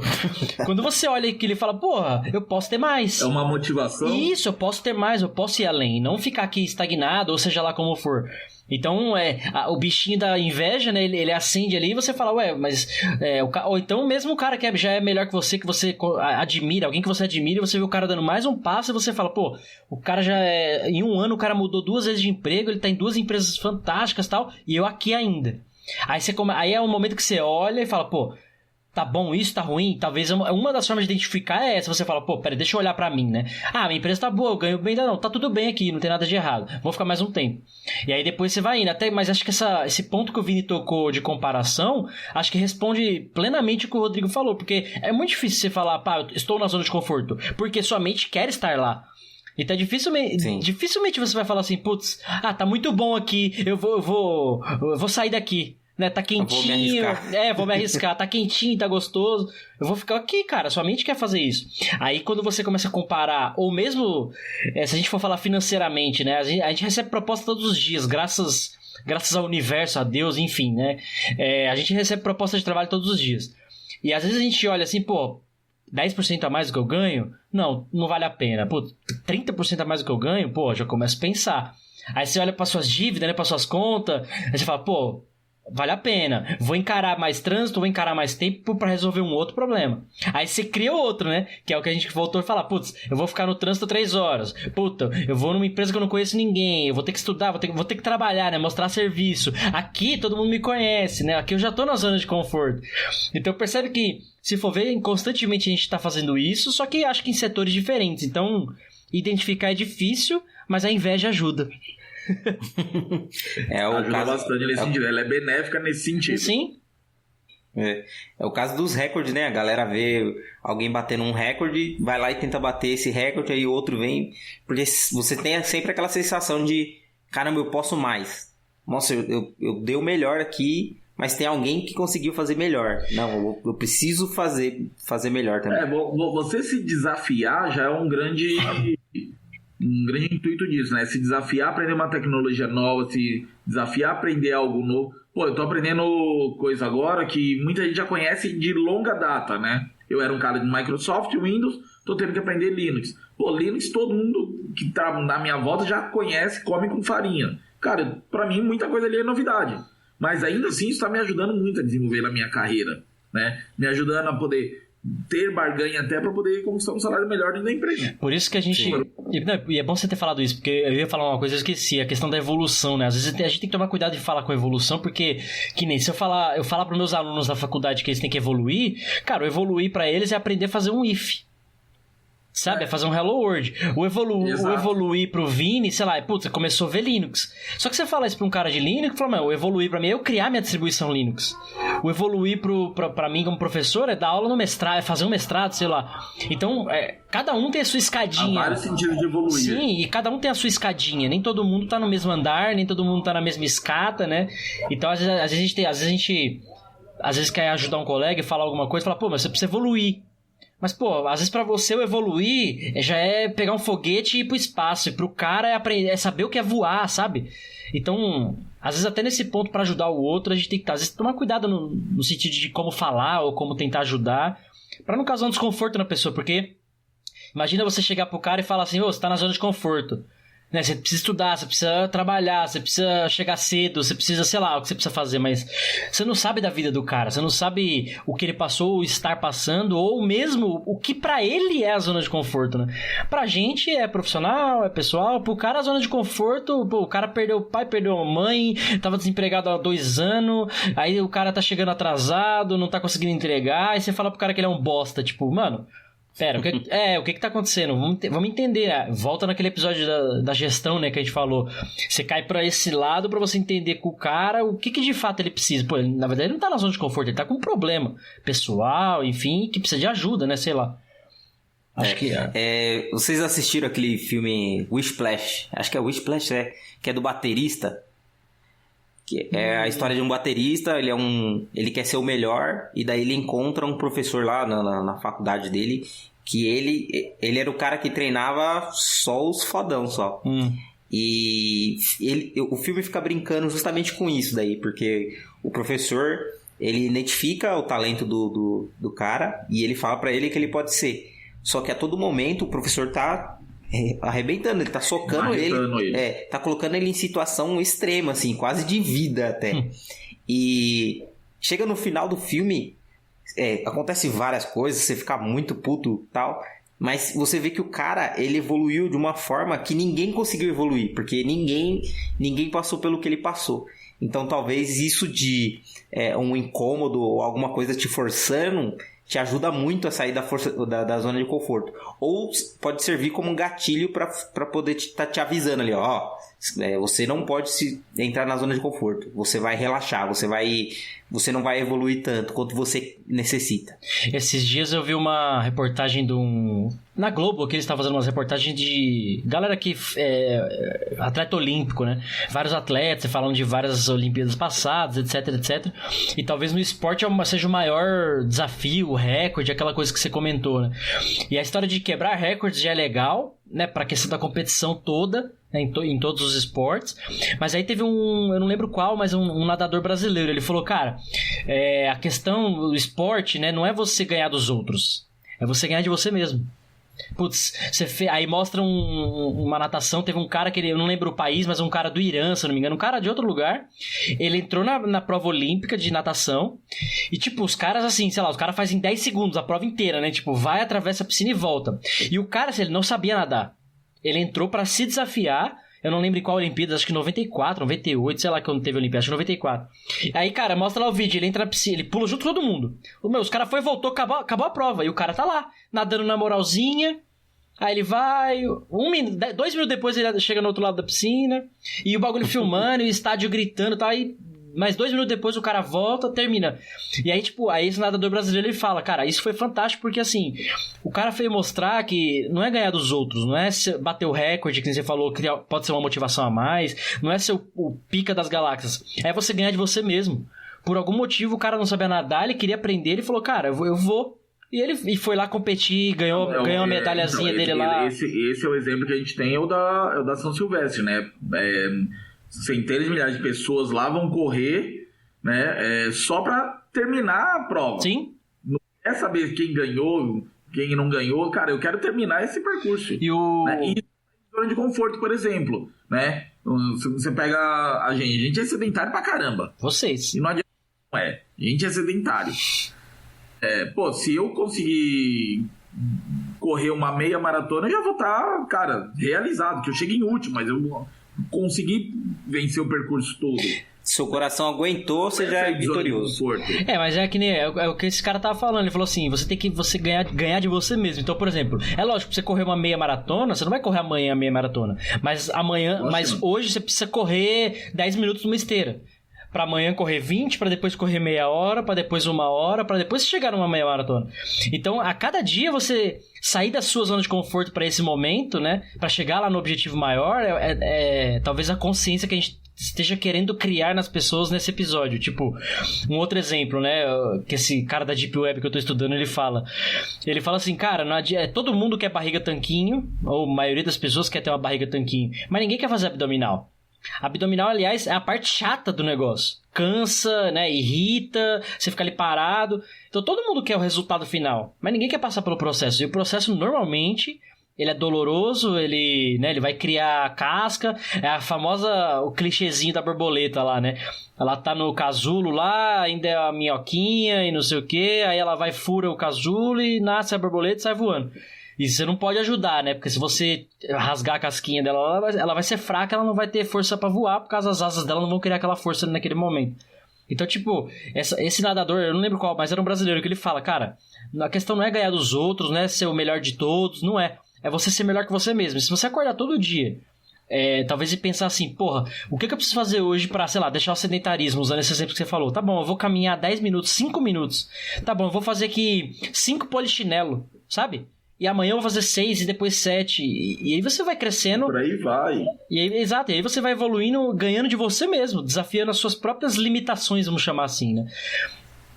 quando você olha que ele fala, porra, eu posso ter mais. É uma motivação. Isso, eu posso ter mais, eu posso ir além. Não ficar aqui estagnado, ou seja lá como for. Então, o bichinho da inveja, né? Ele acende ali e você fala, mas... ou então mesmo o cara que já é melhor que você admira, alguém que você admira, você vê o cara dando mais um passo e você fala, o cara já em um ano o cara mudou 2 vezes de emprego, ele tá em 2 empresas fantásticas e tal, e eu aqui ainda. Aí é o momento que você olha e fala, tá bom isso, tá ruim? Talvez uma das formas de identificar é essa. Você fala, peraí, deixa eu olhar pra mim, né? Minha empresa tá boa, eu ganho bem, não, tá tudo bem aqui, não tem nada de errado. Vou ficar mais um tempo. E aí depois você vai indo. Mas acho que esse ponto que o Vini tocou de comparação, acho que responde plenamente o que o Rodrigo falou. Porque é muito difícil você falar, eu estou na zona de conforto. Porque sua mente quer estar lá. Então dificilmente você vai falar assim, tá muito bom aqui, eu vou sair daqui. Né, tá quentinho, vou me arriscar, tá quentinho, tá gostoso, eu vou ficar aqui, cara, sua mente quer fazer isso. Aí quando você começa a comparar, ou mesmo, se a gente for falar financeiramente, né, a gente recebe proposta todos os dias, graças ao universo, a Deus, enfim, né, a gente recebe proposta de trabalho todos os dias. E às vezes a gente olha assim, 10% a mais do que eu ganho? Não vale a pena. 30% a mais do que eu ganho? Já começo a pensar. Aí você olha para suas dívidas, né, para suas contas, aí você fala, vale a pena. Vou encarar mais trânsito, vou encarar mais tempo pra resolver um outro problema. Aí você cria outro, né? Que é o que a gente voltou a falar. Putz, eu vou ficar no trânsito 3 horas. Puta, eu vou numa empresa que eu não conheço ninguém. Eu vou ter que estudar, vou ter que trabalhar, né? Mostrar serviço. Aqui todo mundo me conhece, né? Aqui eu já tô na zona de conforto. Então percebe que, se for ver, constantemente a gente tá fazendo isso, só que acho que em setores diferentes. Então, identificar é difícil, mas a inveja ajuda. Ajuda bastante nesse sentido. Ela é benéfica nesse sentido. Sim. É o caso dos recordes, né? A galera vê alguém batendo um recorde, vai lá e tenta bater esse recorde, aí o outro vem. Porque você tem sempre aquela sensação de, caramba, eu posso mais. Nossa, eu dei o melhor aqui, mas tem alguém que conseguiu fazer melhor. Não, eu preciso fazer melhor também. Você se desafiar já é um grande intuito disso, né? Se desafiar a aprender uma tecnologia nova, se desafiar a aprender algo novo. Pô, eu tô aprendendo coisa agora que muita gente já conhece de longa data, né? Eu era um cara de Microsoft, Windows, tô tendo que aprender Linux. Pô, Linux todo mundo que tá na minha volta já conhece, come com farinha. Cara, pra mim muita coisa ali é novidade. Mas ainda assim isso tá me ajudando muito a desenvolver na minha carreira, né? Me ajudando a poder ter barganha até para poder conquistar um salário melhor dentro da empresa. Por isso que a gente... E é bom você ter falado isso, porque eu ia falar uma coisa e eu esqueci, a questão da evolução, né? Às vezes a gente tem que tomar cuidado de falar com a evolução, porque, que nem se eu falar para meus alunos da faculdade que eles têm que evoluir, cara, o evoluir para eles é aprender a fazer um if. Sabe? É fazer um Hello World. O evoluir pro Vini, sei lá, putz, começou a ver Linux. Só que você fala isso pra um cara de Linux, fala, o evoluir pra mim é eu criar minha distribuição Linux. O evoluir pra mim como professor é dar aula no mestrado, é fazer um mestrado, sei lá. Então, cada um tem a sua escadinha. Há vários sentidos de evoluir. Sim, e cada um tem a sua escadinha. Nem todo mundo tá no mesmo andar, nem todo mundo tá na mesma escada, né? Então, às vezes a gente quer ajudar um colega e falar alguma coisa e fala, pô, mas você precisa evoluir. Mas, pô, às vezes pra você o evoluir já é pegar um foguete e ir pro espaço. E pro cara é saber o que é voar, sabe? Então, às vezes até nesse ponto, pra ajudar o outro, a gente tem que às vezes tomar cuidado no sentido de como falar ou como tentar ajudar, pra não causar um desconforto na pessoa. Porque imagina você chegar pro cara e falar assim, você tá na zona de conforto. Né? Você precisa estudar, você precisa trabalhar, você precisa chegar cedo, você precisa, sei lá, o que você precisa fazer, mas você não sabe da vida do cara, você não sabe o que ele passou ou estar passando, ou mesmo o que pra ele é a zona de conforto, né? Pra gente é profissional, é pessoal, pro cara a zona de conforto, pô, o cara perdeu o pai, perdeu a mãe, tava desempregado há 2 anos, aí o cara tá chegando atrasado, não tá conseguindo entregar, aí você fala pro cara que ele é um bosta, tipo, mano... Pera, o que tá acontecendo? Vamos entender. Volta naquele episódio da gestão, né, que a gente falou. Você cai pra esse lado pra você entender com o cara o que de fato ele precisa. Pô, na verdade ele não tá na zona de conforto, ele tá com um problema pessoal, enfim, que precisa de ajuda, né, sei lá. Acho que vocês assistiram aquele filme Whiplash? Acho que é Whiplash, que é do baterista. Que é a história de um baterista, ele quer ser o melhor, e daí ele encontra um professor lá na faculdade dele, que ele era o cara que treinava só os fodão, só. E o filme fica brincando justamente com isso daí, porque o professor, ele identifica o talento do cara, e ele fala pra ele que ele pode ser. Só que a todo momento o professor tá... arrebentando, ele tá socando ele. Tá colocando ele em situação extrema, assim, quase de vida até. E chega no final do filme, acontece várias coisas, você fica muito puto e tal, mas você vê que o cara, ele evoluiu de uma forma que ninguém conseguiu evoluir, porque ninguém passou pelo que ele passou. Então talvez isso de um incômodo ou alguma coisa te forçando te ajuda muito a sair da zona de conforto. Ou pode servir como um gatilho para poder estar te avisando ali, ó, você não pode entrar na zona de conforto. Você vai relaxar, você não vai evoluir tanto quanto você necessita. Esses dias eu vi uma reportagem na Globo, que eles estavam fazendo umas reportagens de galera que atleta olímpico, né? Vários atletas falando de várias Olimpíadas passadas, etc. E talvez no esporte seja o maior desafio, o recorde, aquela coisa que você comentou, né? E a história de quebrar recordes já é legal, né? Pra questão da competição toda, né? Em todos os esportes. Mas aí teve eu não lembro qual, mas um nadador brasileiro. Ele falou, cara, a questão do esporte, né? Não é você ganhar dos outros, é você ganhar de você mesmo. Putz, aí mostra uma natação, teve um cara que eu não lembro o país, mas um cara do Irã, se eu não me engano, um cara de outro lugar. Ele entrou na prova olímpica de natação e, tipo, os caras assim, sei lá, os caras fazem 10 segundos a prova inteira, né? Tipo, vai, atravessa a piscina e volta. E o cara, assim, ele não sabia nadar. Ele entrou pra se desafiar. Eu não lembro em qual Olimpíada, acho que 94, 98, sei lá quando teve a Olimpíada, acho que 94. Aí, cara, mostra lá o vídeo, ele entra na piscina, ele pula junto com todo mundo. Os caras foi, voltou, acabou a prova. E o cara tá lá, nadando na moralzinha. Aí ele vai, 2 minutos depois ele chega no outro lado da piscina. E o bagulho filmando, e o estádio gritando e tal. Aí, mais 2 minutos depois o cara volta, termina. E aí, tipo, aí esse nadador brasileiro ele fala, cara, isso foi fantástico porque, assim, o cara fez mostrar que não é ganhar dos outros, não é bater o recorde, que você falou, que pode ser uma motivação a mais, não é ser o pica das galáxias, é você ganhar de você mesmo. Por algum motivo o cara não sabia nadar, ele queria aprender, ele falou, cara, eu vou. E ele foi lá competir, ganhou uma medalhazinha dele lá. Esse é o exemplo que a gente tem, é o da São Silvestre, né? Centenas de milhares de pessoas lá vão correr, né, só pra terminar a prova. Sim. Não quer saber quem ganhou, quem não ganhou. Cara, eu quero terminar esse percurso. E zona de conforto, por exemplo, né? Você pega a gente é sedentário pra caramba. Vocês. E não adianta, não é. A gente é sedentário. Se eu conseguir correr uma meia maratona, eu já vou estar, cara, realizado, que eu cheguei em último, mas eu consegui vencer o percurso todo. Seu coração aguentou, você já é vitorioso. Mas é que nem é o que esse cara tava falando. Ele falou assim, você tem que ganhar de você mesmo. Então, por exemplo, é lógico, pra você correr uma meia maratona, você não vai correr amanhã a meia maratona. Mas hoje você precisa correr 10 minutos numa esteira. Pra amanhã correr 20, pra depois correr meia hora, pra depois 1 hora, pra depois chegar numa meia maratona. Então, a cada dia você sair da sua zona de conforto pra esse momento, né? Pra chegar lá no objetivo maior, talvez a consciência que a gente esteja querendo criar nas pessoas nesse episódio. Tipo, um outro exemplo, né? Que esse cara da Deep Web que eu tô estudando, ele fala assim, cara, todo mundo quer barriga tanquinho, ou a maioria das pessoas quer ter uma barriga tanquinho, mas ninguém quer fazer abdominal. Abdominal, aliás, é a parte chata do negócio. Cansa, né? Irrita, você fica ali parado. Então todo mundo quer o resultado final, mas ninguém quer passar pelo processo. E o processo, normalmente, ele é doloroso, ele vai criar casca. É a famosa, o clichêzinho da borboleta lá, né? Ela tá no casulo lá, ainda é a minhoquinha e não sei o que. Aí ela vai, fura o casulo e nasce a borboleta e sai voando. E você não pode ajudar, né? Porque se você rasgar a casquinha dela, ela vai ser fraca, ela não vai ter força pra voar, por causa das asas dela não vão criar aquela força naquele momento. Então, tipo, esse nadador, eu não lembro qual, mas era um brasileiro que ele fala, cara, a questão não é ganhar dos outros, não é ser o melhor de todos, não é. É você ser melhor que você mesmo. E se você acordar todo dia, talvez e pensar assim, porra, o que eu preciso fazer hoje pra, sei lá, deixar o sedentarismo, usando esse exemplo que você falou. Tá bom, eu vou caminhar 10 minutos, 5 minutos. Tá bom, eu vou fazer aqui 5 polichinelo, sabe? E amanhã eu vou fazer 6 e depois 7. E aí você vai crescendo. Por aí vai. Exato, e aí você vai evoluindo, ganhando de você mesmo, desafiando as suas próprias limitações, vamos chamar assim, né?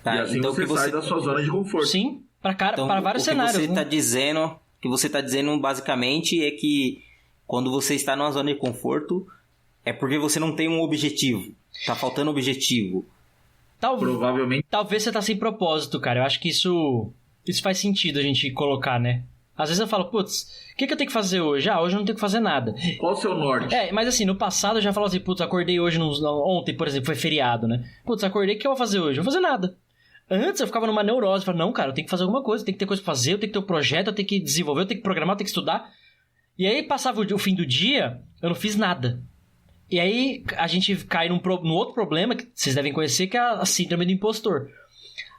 Tá, e assim então você sai da sua zona de conforto. Sim, para vários cenários. O que você tá dizendo basicamente é que quando você está numa zona de conforto, é porque você não tem um objetivo. Tá faltando objetivo. Provavelmente. Talvez você tá sem propósito, cara. Eu acho que isso faz sentido a gente colocar, né? Às vezes eu falo, putz, o que eu tenho que fazer hoje? Hoje eu não tenho que fazer nada. Qual o seu norte? Mas assim, no passado eu já falava assim, putz, acordei hoje, ontem, por exemplo, foi feriado, né? Putz, acordei, o que eu vou fazer hoje? Eu não vou fazer nada. Antes eu ficava numa neurose, falava, não, cara, eu tenho que fazer alguma coisa, eu tenho que ter coisa pra fazer, eu tenho que ter um projeto, eu tenho que desenvolver, eu tenho que programar, eu tenho que estudar. E aí passava o fim do dia, eu não fiz nada. E aí a gente cai num outro problema, que vocês devem conhecer, que é a síndrome do impostor.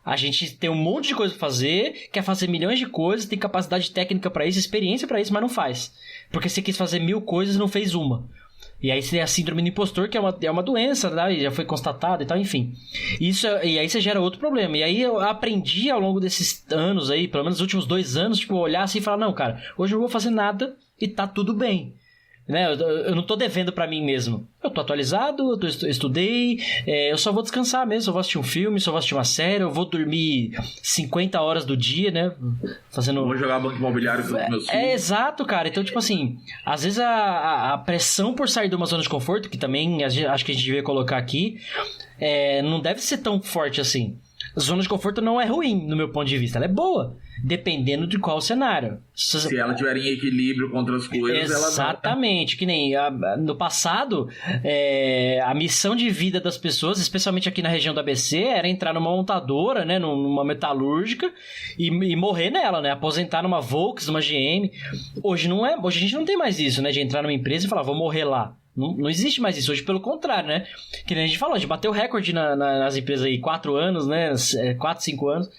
A gente tem um monte de coisa pra fazer, quer fazer milhões de coisas, tem capacidade técnica pra isso, experiência pra isso, mas não faz. Porque você quis fazer 1000 coisas e não fez uma. E aí você tem a síndrome do impostor, que é uma doença, né? Já foi constatada e tal, enfim. E aí você gera outro problema. E aí eu aprendi ao longo desses anos aí, pelo menos os últimos 2 anos, tipo, olhar assim e falar, não, cara, hoje eu não vou fazer nada e tá tudo bem. Né? Eu não tô devendo pra mim mesmo. Eu tô atualizado, eu estudei, eu só vou descansar mesmo, só vou assistir um filme, só vou assistir uma série, eu vou dormir 50 horas do dia, né? Vou jogar banco imobiliário com os meus filhos. Exato, cara. Então, tipo assim, às vezes a pressão por sair de uma zona de conforto, que também acho que a gente devia colocar aqui, não deve ser tão forte assim. Zona de conforto não é ruim, no meu ponto de vista. Ela é boa, dependendo de qual cenário. Se ela estiver em equilíbrio contra as coisas, exatamente, que nem no passado, a missão de vida das pessoas, especialmente aqui na região do ABC, era entrar numa montadora, né, numa metalúrgica e morrer nela, né, aposentar numa Volks, numa GM. Hoje não é, hoje a gente não tem mais isso, né, de entrar numa empresa e falar, vou morrer lá. Não existe mais isso. Hoje, pelo contrário, né? Que nem a gente falou, a gente bateu recorde nas empresas aí, 4 anos, né? 4, 5 anos.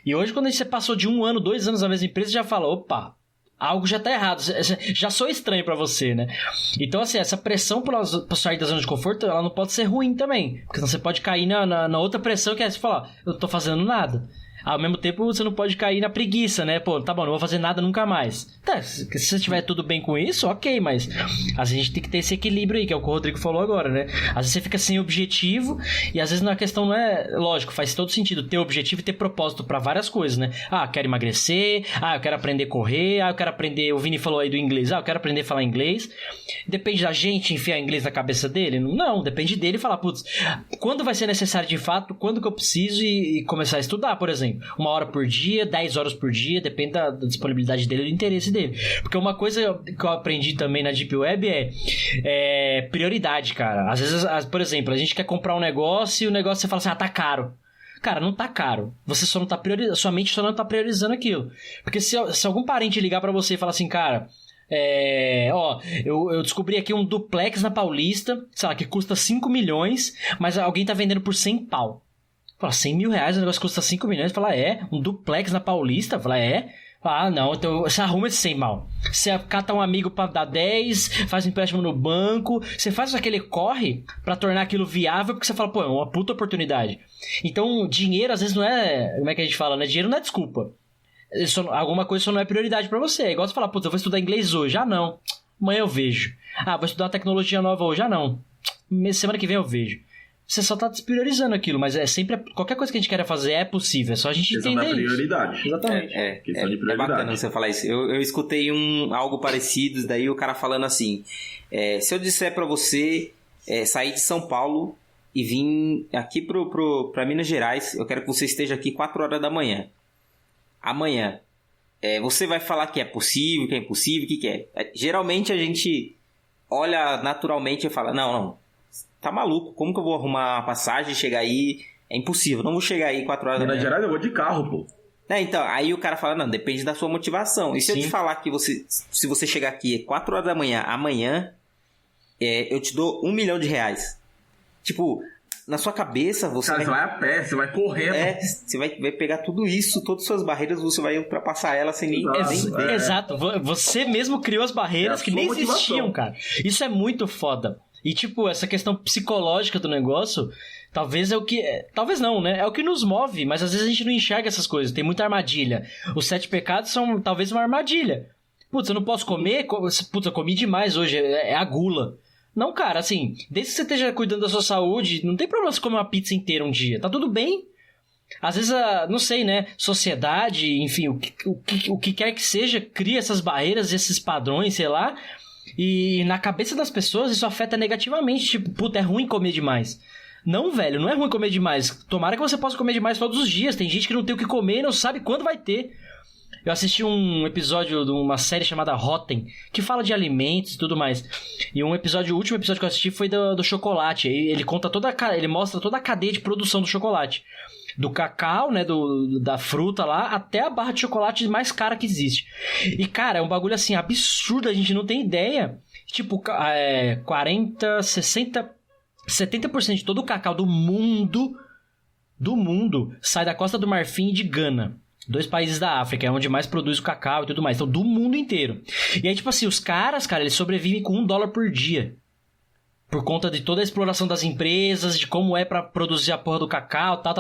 E hoje, quando você passou de 1 ano, 2 anos na mesma empresa, já fala, opa, algo já tá errado. Já sou estranho pra você, né? Então, assim, essa pressão pra sair da zona de conforto, ela não pode ser ruim também. Porque senão você pode cair na outra pressão, que é você falar, eu tô fazendo nada. Ao mesmo tempo, você não pode cair na preguiça, né? Pô, tá bom, não vou fazer nada nunca mais. Tá, se você tiver tudo bem com isso, ok, mas às vezes a gente tem que ter esse equilíbrio aí, que é o que o Rodrigo falou agora, né? Às vezes você fica sem objetivo e às vezes a questão não é... Lógico, faz todo sentido ter objetivo e ter propósito pra várias coisas, né? Ah, quero emagrecer, eu quero aprender a correr, eu quero aprender... O Vini falou aí do inglês, eu quero aprender a falar inglês. Depende da gente enfiar inglês na cabeça dele? Não, depende dele falar, putz, quando vai ser necessário de fato, quando que eu preciso e começar a estudar, por exemplo. 1 hora por dia, 10 horas por dia, depende da disponibilidade dele e do interesse dele. Porque uma coisa que eu aprendi também na Deep Web é prioridade, cara. Às vezes, por exemplo, a gente quer comprar um negócio e o negócio você fala assim, tá caro. Cara, não tá caro. Você só não tá priorizando, sua mente só não tá priorizando aquilo. Porque se algum parente ligar pra você e falar assim, cara... eu descobri aqui um duplex na Paulista, sei lá, que custa 5 milhões, mas alguém tá vendendo por 100 pau. Fala, 100 mil reais, o negócio custa 5 milhões. Fala, um duplex na Paulista? Fala, não, então você arruma esse 100 mal. Você cata um amigo pra dar 10, faz um empréstimo no banco, você faz aquele corre pra tornar aquilo viável, porque você fala, pô, é uma puta oportunidade. Então, dinheiro às vezes não é, como é que a gente fala, né? Dinheiro não é desculpa. Alguma coisa só não é prioridade pra você. É igual você falar, putz, eu vou estudar inglês hoje. Não. Amanhã eu vejo. Vou estudar uma tecnologia nova hoje. Não. Semana que vem eu vejo. Você só tá despriorizando aquilo, mas é sempre... Qualquer coisa que a gente queira fazer é possível, é só a gente entender isso. Prioridade. Exatamente. Questão de prioridade. É bacana você falar isso. Eu escutei algo parecido, daí o cara falando assim, se eu disser pra você sair de São Paulo e vir aqui pra Minas Gerais, eu quero que você esteja aqui 4 horas da manhã. Amanhã. Você vai falar que é possível, que é impossível, que é. Geralmente a gente olha naturalmente e fala, não, tá maluco, como que eu vou arrumar uma passagem e chegar aí? É impossível, não vou chegar aí 4 horas da manhã. Na Gerais eu vou de carro, pô. Então, aí o cara fala, não, depende da sua motivação. E se eu te falar que se você chegar aqui 4 horas da manhã, amanhã, eu te dou R$1 milhão. Tipo, na sua cabeça, você vai a pé, você vai correndo. Você vai pegar tudo isso, todas as suas barreiras, você vai ultrapassar elas sem nem ver. Exato, você mesmo criou as barreiras que nem existiam, cara. Isso é muito foda. E, tipo, essa questão psicológica do negócio, talvez é o que... Talvez não, né? É o que nos move, mas às vezes a gente não enxerga essas coisas. Tem muita armadilha. Os 7 pecados são talvez uma armadilha. Putz, eu não posso comer? Putz, eu comi demais hoje. É a gula. Não, cara, assim, desde que você esteja cuidando da sua saúde, não tem problema você comer uma pizza inteira um dia. Tá tudo bem. Às vezes, não sei, né? Sociedade, enfim, o que quer que seja, cria essas barreiras, esses padrões, sei lá... E na cabeça das pessoas isso afeta negativamente. Tipo, puta, é ruim comer demais. Não, velho, não é ruim comer demais. Tomara que você possa comer demais todos os dias. Tem gente que não tem o que comer e não sabe quando vai ter. Eu assisti um episódio de uma série chamada Rotten, que fala de alimentos e tudo mais. E o último episódio que eu assisti foi do chocolate. Ele conta ele mostra toda a cadeia de produção do chocolate. Do cacau, né, da fruta lá, até a barra de chocolate mais cara que existe. E, cara, é um bagulho, assim, absurdo, a gente não tem ideia. Tipo, 40, 60, 70% de todo o cacau do mundo sai da Costa do Marfim e de Gana. 2 países da África, é onde mais produz o cacau e tudo mais. Então, do mundo inteiro. E aí, tipo assim, os caras, cara, eles sobrevivem com $1 por dia. Por conta de toda a exploração das empresas, de como é pra produzir a porra do cacau, tal.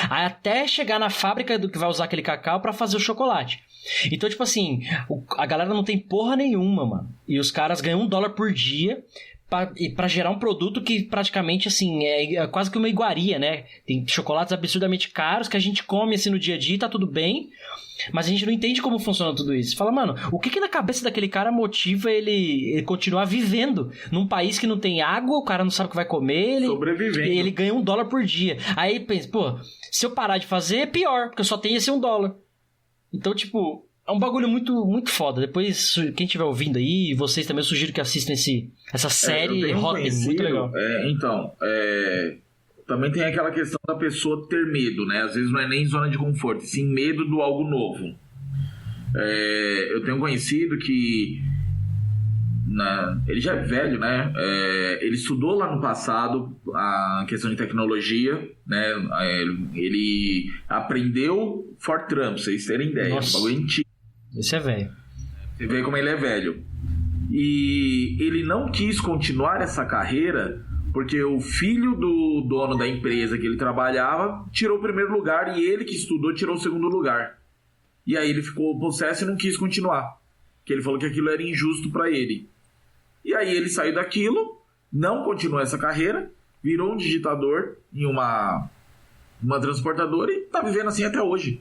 Aí até chegar na fábrica do que vai usar aquele cacau pra fazer o chocolate. Então, tipo assim, a galera não tem porra nenhuma, mano. E os caras ganham $1 por dia, pra gerar um produto que praticamente, assim, é quase que uma iguaria, né? Tem chocolates absurdamente caros que a gente come, assim, no dia a dia e tá tudo bem, mas a gente não entende como funciona tudo isso. Fala, mano, o que na cabeça daquele cara motiva ele continuar vivendo num país que não tem água, o cara não sabe o que vai comer, sobrevivendo. Ele ganha $1 por dia. Aí pensa, pô, se eu parar de fazer é pior, porque eu só tenho esse $1. Então, tipo... É um bagulho muito, muito foda. Depois, quem estiver ouvindo aí, vocês também, eu sugiro que assistam essa série. Muito legal. Também tem aquela questão da pessoa ter medo, né? Às vezes não é nem zona de conforto, sim medo do algo novo. Eu tenho um conhecido que... ele já é velho, né? Ele estudou lá no passado a questão de tecnologia, né? Ele aprendeu Fortran, pra vocês terem ideia. Nossa. Um bagulho antigo. Esse é velho. Você vê como ele é velho. E ele não quis continuar essa carreira porque o filho do dono da empresa que ele trabalhava tirou o primeiro lugar e ele que estudou tirou o segundo lugar. E aí ele ficou possesso e não quis continuar. Porque ele falou que aquilo era injusto para ele. E aí ele saiu daquilo, não continuou essa carreira, virou um digitador em uma transportadora e tá vivendo assim até hoje.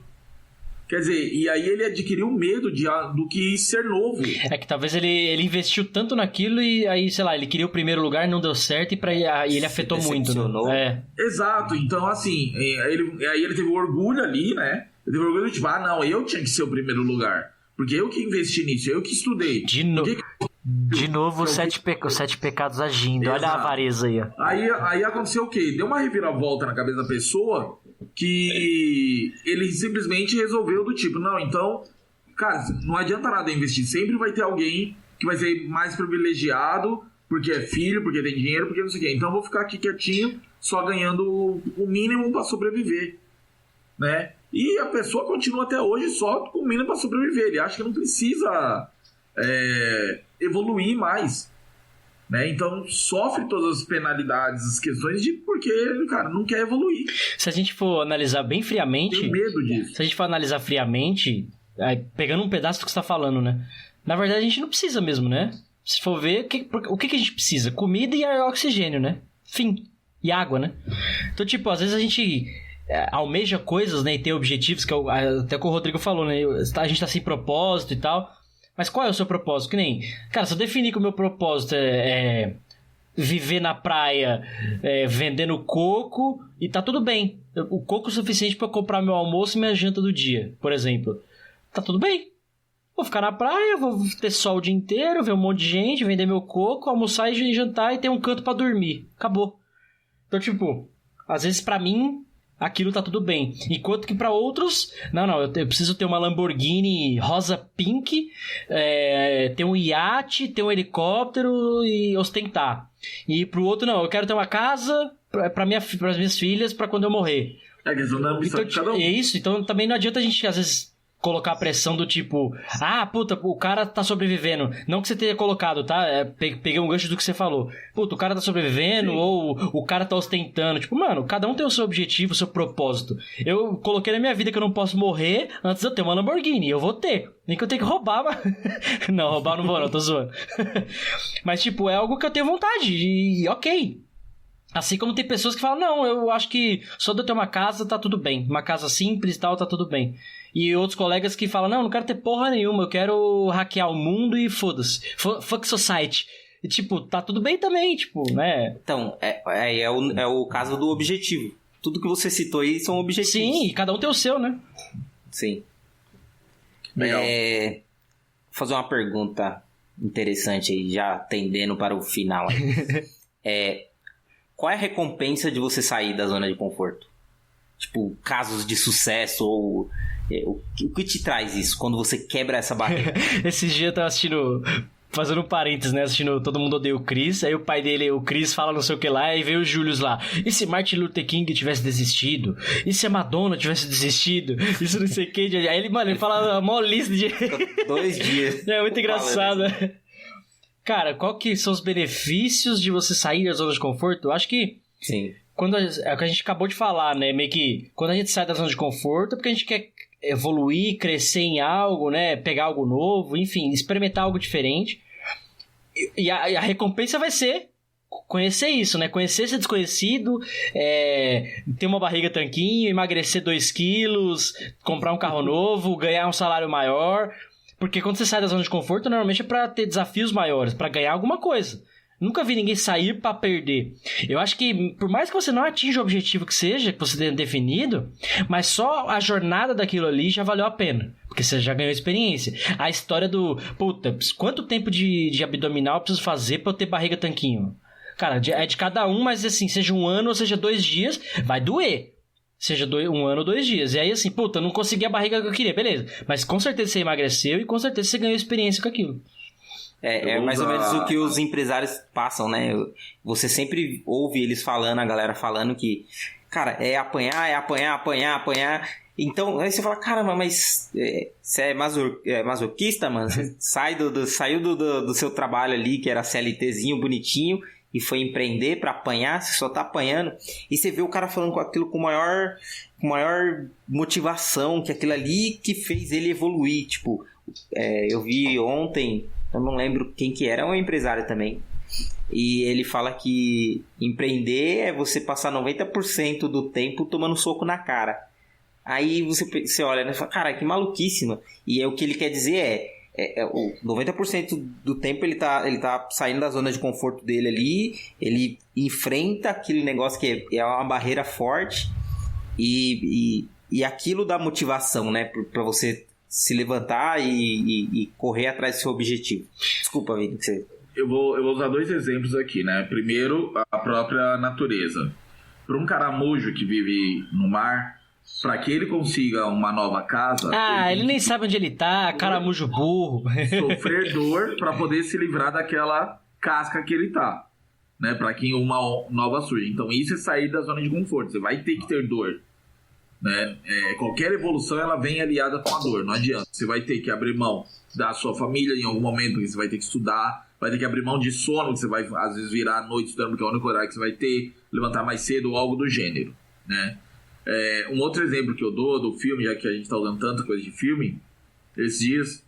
Quer dizer, e aí ele adquiriu medo do que ser novo. É que talvez ele investiu tanto naquilo e aí, sei lá, ele queria o primeiro lugar, não deu certo e ele afetou muito. Né? Exato, então assim, aí ele teve orgulho ali, né? Ele teve orgulho de tipo, não, eu tinha que ser o primeiro lugar. Porque eu que investi nisso, eu que estudei. De novo, os sete pecados agindo. Exato. Olha a avareza aí. Aí aconteceu o quê? Deu uma reviravolta na cabeça da pessoa que ele simplesmente resolveu do tipo, não, então, cara, não adianta nada investir. Sempre vai ter alguém que vai ser mais privilegiado porque é filho, porque tem dinheiro, porque não sei o quê. Então eu vou ficar aqui quietinho, só ganhando o mínimo para sobreviver, né? E a pessoa continua até hoje só com o mínimo para sobreviver. Ele acha que não precisa evoluir mais, né? Então sofre todas as penalidades, as questões de porque ele, cara, não quer evoluir. Se a gente for analisar bem friamente... Tenho medo disso. Se a gente for analisar friamente, pegando um pedaço do que você está falando, né? Na verdade a gente não precisa mesmo, né? Se for ver, o que a gente precisa? Comida e oxigênio, né? Fim. E água, né? Então, tipo, às vezes a gente... almeja coisas, né, e tem objetivos, que até que o Rodrigo falou, né, a gente tá sem propósito e tal, mas qual é o seu propósito? Que nem, cara, se eu definir que o meu propósito é viver na praia vendendo coco, e tá tudo bem, o coco é suficiente pra eu comprar meu almoço e minha janta do dia, por exemplo, tá tudo bem, vou ficar na praia, vou ter sol o dia inteiro, ver um monte de gente, vender meu coco, almoçar e jantar e ter um canto pra dormir, acabou. Então, tipo, às vezes pra mim aquilo tá tudo bem. Enquanto que pra outros, não, eu preciso ter uma Lamborghini rosa pink, ter um iate, ter um helicóptero e ostentar. E pro outro, não, eu quero ter uma casa pras minhas filhas pra quando eu morrer. É questão da ambição de cada um. É isso, então também não adianta a gente, às vezes, colocar a pressão do tipo, puta, o cara tá sobrevivendo. Não que você tenha colocado, tá? Peguei um gancho do que você falou. Puta, o cara tá sobrevivendo. Sim. Ou o cara tá ostentando. Tipo, mano, cada um tem o seu objetivo, o seu propósito. Eu coloquei na minha vida que eu não posso morrer antes de eu ter uma Lamborghini. Eu vou ter. Nem que eu tenha que roubar, mas... Não, roubar não vou não, tô zoando. Mas, tipo, é algo que eu tenho vontade. E ok. Assim como tem pessoas que falam, não, eu acho que só de eu ter uma casa tá tudo bem. Uma casa simples e tal, tá tudo bem. E outros colegas que falam, não quero ter porra nenhuma, eu quero hackear o mundo e foda-se. Fuck society. E tipo, tá tudo bem também, tipo, né? Então, é o caso do objetivo. Tudo que você citou aí são objetivos. Sim, e cada um tem o seu, né? Sim. Legal. Vou fazer uma pergunta interessante aí, já tendendo para o final. Qual é a recompensa de você sair da zona de conforto? Tipo, casos de sucesso ou... O que te traz isso quando você quebra essa barreira? Esses dias eu tava assistindo... Fazendo um parênteses, né? Assistindo Todo Mundo Odeia o Chris. Aí o pai dele, o Chris, fala não sei o que lá. E veio o Julius lá. E se Martin Luther King tivesse desistido? E se a Madonna tivesse desistido? Isso não sei o que. Aí ele, mano, ele fala a maior lista de... 2 dias. É muito engraçado. Cara, qual que são os benefícios de você sair da zona de conforto? Eu acho que... Sim. É o que a gente acabou de falar, né? Meio que quando a gente sai da zona de conforto é porque a gente quer evoluir, crescer em algo, né? Pegar algo novo, enfim, experimentar algo diferente. E a recompensa vai ser conhecer isso, né? Conhecer esse desconhecido, ter uma barriga tanquinho, emagrecer 2 quilos, comprar um carro novo, ganhar um salário maior. Porque quando você sai da zona de conforto, normalmente é pra ter desafios maiores, pra ganhar alguma coisa. Nunca vi ninguém sair pra perder. Eu acho que, por mais que você não atinja o objetivo que seja, que você tenha definido, mas só a jornada daquilo ali já valeu a pena. Porque você já ganhou experiência. A história do... Puta, quanto tempo de abdominal eu preciso fazer pra eu ter barriga tanquinho? Cara, é de cada um, mas assim, seja 1 ano ou seja 2 dias, vai doer. Seja 1 ano ou 2 dias. E aí assim, puta, não consegui a barriga que eu queria, beleza. Mas com certeza você emagreceu e com certeza você ganhou experiência com aquilo. É mais ou menos o que os empresários passam, né? Você sempre ouve eles falando, a galera falando que, cara, é apanhar. Então, aí você fala, caramba, mas você é masoquista, mano? Você saiu do seu trabalho ali, que era CLTzinho, bonitinho, e foi empreender pra apanhar, você só tá apanhando. E você vê o cara falando com aquilo com maior motivação, que aquilo ali que fez ele evoluir. Tipo, eu vi ontem... Eu não lembro quem que era, é um empresário também. E ele fala que empreender é você passar 90% do tempo tomando soco na cara. Aí você olha, né, e fala, cara, que maluquice, mano. E o que ele quer dizer o 90% do tempo ele tá saindo da zona de conforto dele ali, ele enfrenta aquele negócio que é uma barreira forte e aquilo dá motivação, né, pra você se levantar e correr atrás do seu objetivo. Desculpa, Vini, que você... Eu vou usar 2 exemplos aqui, né? Primeiro, a própria natureza. Para um caramujo que vive no mar, para que ele consiga uma nova casa... ele nem sabe onde ele tá, caramujo burro. Sofrer dor para poder se livrar daquela casca que ele tá, né? Para que uma nova surja. Então isso é sair da zona de conforto. Você vai ter que ter dor, né? Qualquer evolução ela vem aliada com a dor, não adianta. Você vai ter que abrir mão da sua família em algum momento, que você vai ter que estudar, vai ter que abrir mão de sono, que você vai às vezes virar à noite estudando, porque é o único horário que você vai ter, levantar mais cedo ou algo do gênero, né? Um outro exemplo que eu dou do filme, já que a gente tá usando tanta coisa de filme, esses dias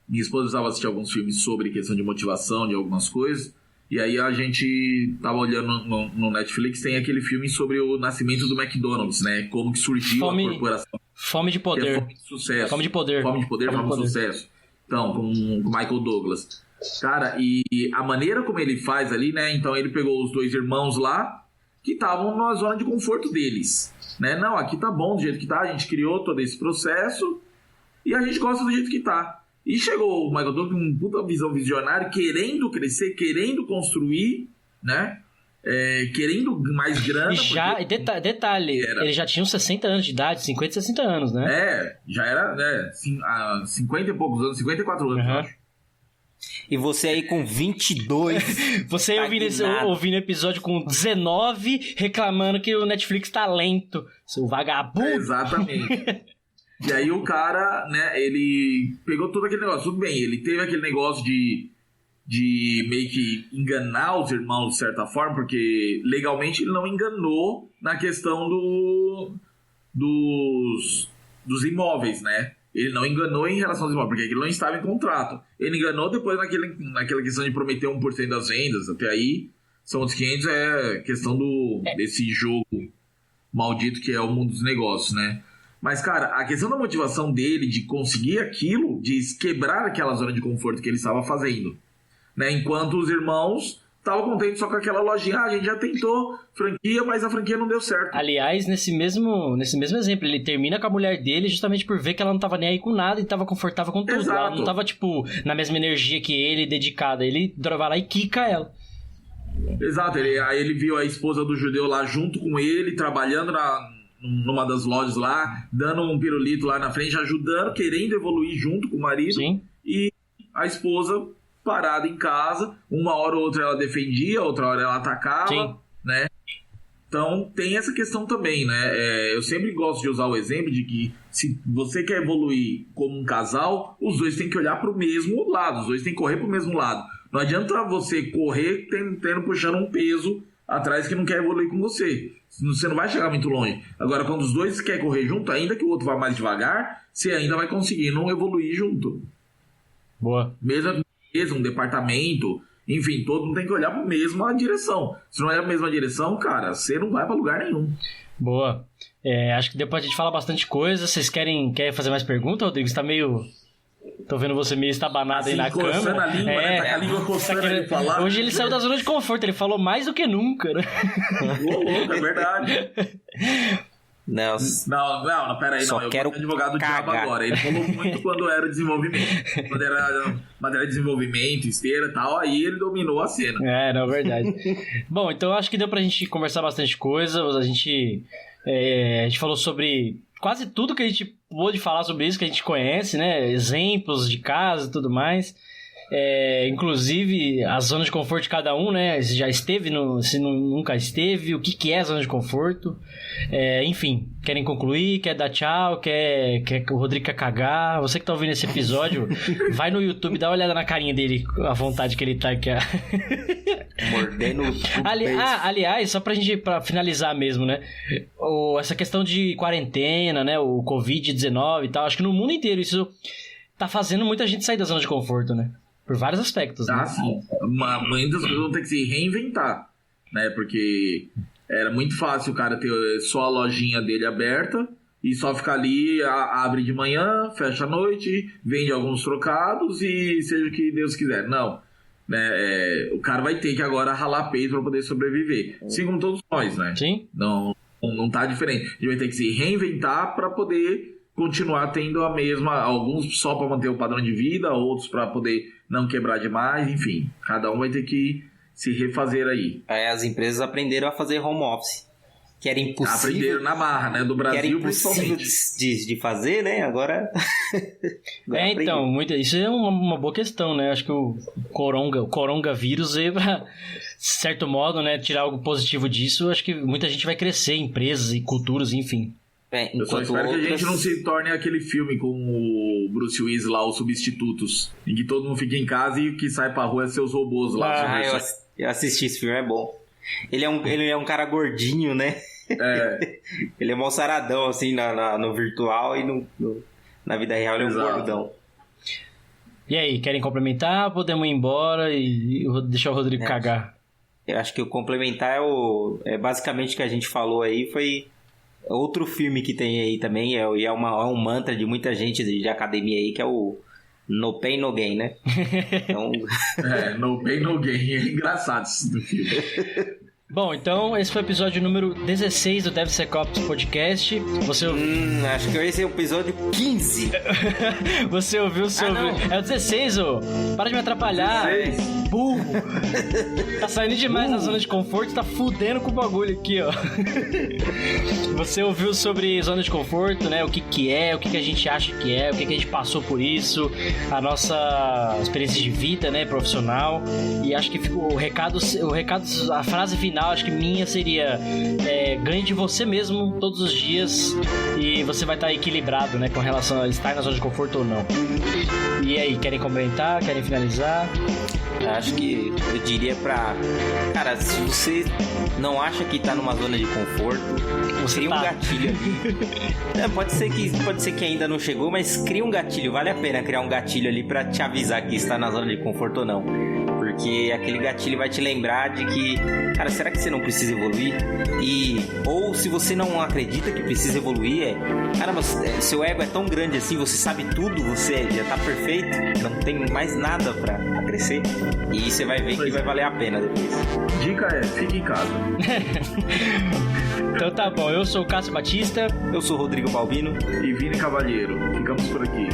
minha esposa estava assistindo alguns filmes sobre questão de motivação, de algumas coisas. E aí a gente tava olhando no Netflix, tem aquele filme sobre o nascimento do McDonald's, né? Como que surgiu a corporação. Fome de poder. Fome de sucesso. Fome de poder. Fome de poder, fome de sucesso. Então, com o Michael Douglas. Cara, e a maneira como ele faz ali, né? Então ele pegou os 2 irmãos lá, que estavam na zona de conforto deles, né? Não, aqui tá bom do jeito que tá, a gente criou todo esse processo e a gente gosta do jeito que tá. E chegou o Michael Douglas com uma puta visão visionária, querendo crescer, querendo construir, né? Querendo mais grana. Detalhe, ele já tinha uns 60 anos de idade, 50, 60 anos, né? Já era, né? 50 e poucos anos, 54 anos, eu acho. E você aí com 22... Você ouvindo o episódio com 19, reclamando que o Netflix tá lento, seu vagabundo. Exatamente. E aí o cara, né, ele pegou todo aquele negócio. Tudo bem, ele teve aquele negócio de meio que enganar os irmãos de certa forma, porque legalmente ele não enganou na questão dos imóveis, né? Ele não enganou em relação aos imóveis, porque ele não estava em contrato. Ele enganou depois naquela questão de prometer 1% das vendas. Até aí, são os 500, questão desse jogo maldito que é o mundo dos negócios, né? Mas, cara, a questão da motivação dele de conseguir aquilo, de quebrar aquela zona de conforto que ele estava fazendo, né? Enquanto os irmãos estavam contentes só com aquela lojinha. A gente já tentou franquia, mas a franquia não deu certo. Aliás, nesse mesmo exemplo, ele termina com a mulher dele justamente por ver que ela não tava nem aí com nada e tava confortável com tudo. Exato. Ela não tava, tipo, na mesma energia que ele, dedicada. Ele vai lá e quica ela. Exato. Aí ele viu a esposa do judeu lá junto com ele, trabalhando numa das lojas lá, dando um pirulito lá na frente, ajudando, querendo evoluir junto com o marido. Sim. E a esposa parada em casa, uma hora ou outra ela defendia, outra hora ela atacava. Sim. Né? Então tem essa questão também, né? Eu sempre gosto de usar o exemplo de que se você quer evoluir como um casal, os dois têm que olhar para o mesmo lado, os dois têm que correr para o mesmo lado. Não adianta você correr puxando um peso atrás que não quer evoluir com você. Você não vai chegar muito longe. Agora, quando os dois querem correr junto, ainda que o outro vá mais devagar, você ainda vai conseguir não evoluir junto. Boa. Mesmo um departamento, Enfim, todo mundo tem que olhar para a mesma direção. Se não é a mesma direção, cara, você não vai para lugar nenhum. Boa. Acho que depois a gente fala bastante coisa. Vocês querem fazer mais perguntas, Rodrigo? Você tá meio... Tô vendo você meio estabanado assim, aí na câmera. A língua, né? Tá com a língua coçando ele falar. Hoje ele saiu da zona de conforto, ele falou mais do que nunca, né? Louco, é verdade. Não, pera aí, só eu quero sou advogado do cagar. diabo agora. Ele falou muito quando era desenvolvimento. Quando era matéria de desenvolvimento, esteira e tal, aí ele dominou a cena. Não, é verdade. Bom, então acho que deu pra gente conversar bastante coisa. A gente falou sobre quase tudo que a gente pôde falar sobre isso, que a gente conhece, né? Exemplos de casos e tudo mais. Inclusive a zona de conforto de cada um, né? Se já esteve, se nunca esteve, o que é a zona de conforto. Enfim, querem concluir? Quer dar tchau? Quer que o Rodrigo quer cagar? Você que tá ouvindo esse episódio, vai no YouTube, dá uma olhada na carinha dele, a vontade que ele tá aqui. Mordendo aliás, só pra finalizar mesmo, né? Essa questão de quarentena, né? O Covid-19 e tal, acho que no mundo inteiro isso tá fazendo muita gente sair da zona de conforto, né? Por vários aspectos, né? Sim. Muitas pessoas vão ter que se reinventar, né? Porque era muito fácil o cara ter só a lojinha dele aberta e só ficar ali, abre de manhã, fecha à noite, vende alguns trocados e seja o que Deus quiser. Não. Né? O cara vai ter que agora ralar peito para poder sobreviver. Assim como todos nós, né? Sim. Não tá diferente. A gente vai ter que se reinventar para poder continuar tendo a mesma, alguns só para manter o padrão de vida, outros para poder não quebrar demais, enfim, cada um vai ter que se refazer aí. As empresas aprenderam a fazer home office, que era impossível. Aprenderam na marra, né, do Brasil, que era impossível de fazer, né, agora... então, isso é uma boa questão, né, acho que o coronavírus veio para, de certo modo, né, tirar algo positivo disso. Acho que muita gente vai crescer, empresas e culturas, enfim. Eu só espero que a gente não se torne aquele filme com o Bruce Willis lá, Os Substitutos, em que todo mundo fica em casa e o que sai pra rua é seus robôs lá. Eu assisti esse filme, é bom. Ele é um cara gordinho, né? Ele é mó saradão, assim, no virtual, e na vida real ele é um gordão. E aí, querem complementar? Podemos ir embora e deixar o Rodrigo cagar? Eu acho que o complementar basicamente o que a gente falou aí foi... Outro filme que tem aí também, é um mantra de muita gente de academia aí, que é o No Pain, No Gain, né? Então... No Pain, No Gain. É engraçado isso do filme. Bom, então esse foi o episódio número 16 do DevSecOps Podcast. Você acho que esse é o episódio 15. Você ouviu sobre... É o 16, ô. Para de me atrapalhar. 16. Burro. Tá saindo demais da zona de conforto, tá fudendo com o bagulho aqui, ó. Você ouviu sobre zona de conforto, né? O que é, o que a gente acha que é, o que a gente passou por isso, a nossa experiência de vida, né, profissional. E acho que ficou o recado, a frase final, acho que minha seria: ganhe de você mesmo todos os dias e você vai estar equilibrado, né, com relação a estar na zona de conforto ou não. E aí, querem comentar? Querem finalizar? Acho que eu diria cara, se você não acha que tá numa zona de conforto, cria um gatilho ali. Pode ser que ainda não chegou, mas cria um gatilho. Vale a pena criar um gatilho ali pra te avisar que está na zona de conforto ou não. Porque aquele gatilho vai te lembrar de que, cara, será que você não precisa evoluir? Ou se você não acredita que precisa evoluir, caramba, seu ego é tão grande assim, você sabe tudo, você já tá perfeito, não tem mais nada pra crescer. E você vai ver que vai valer a pena depois. Dica fique em casa. Então tá bom, eu sou o Cássio Batista. Eu sou o Rodrigo Balbino. E Vini Cavalheiro. Ficamos por aqui.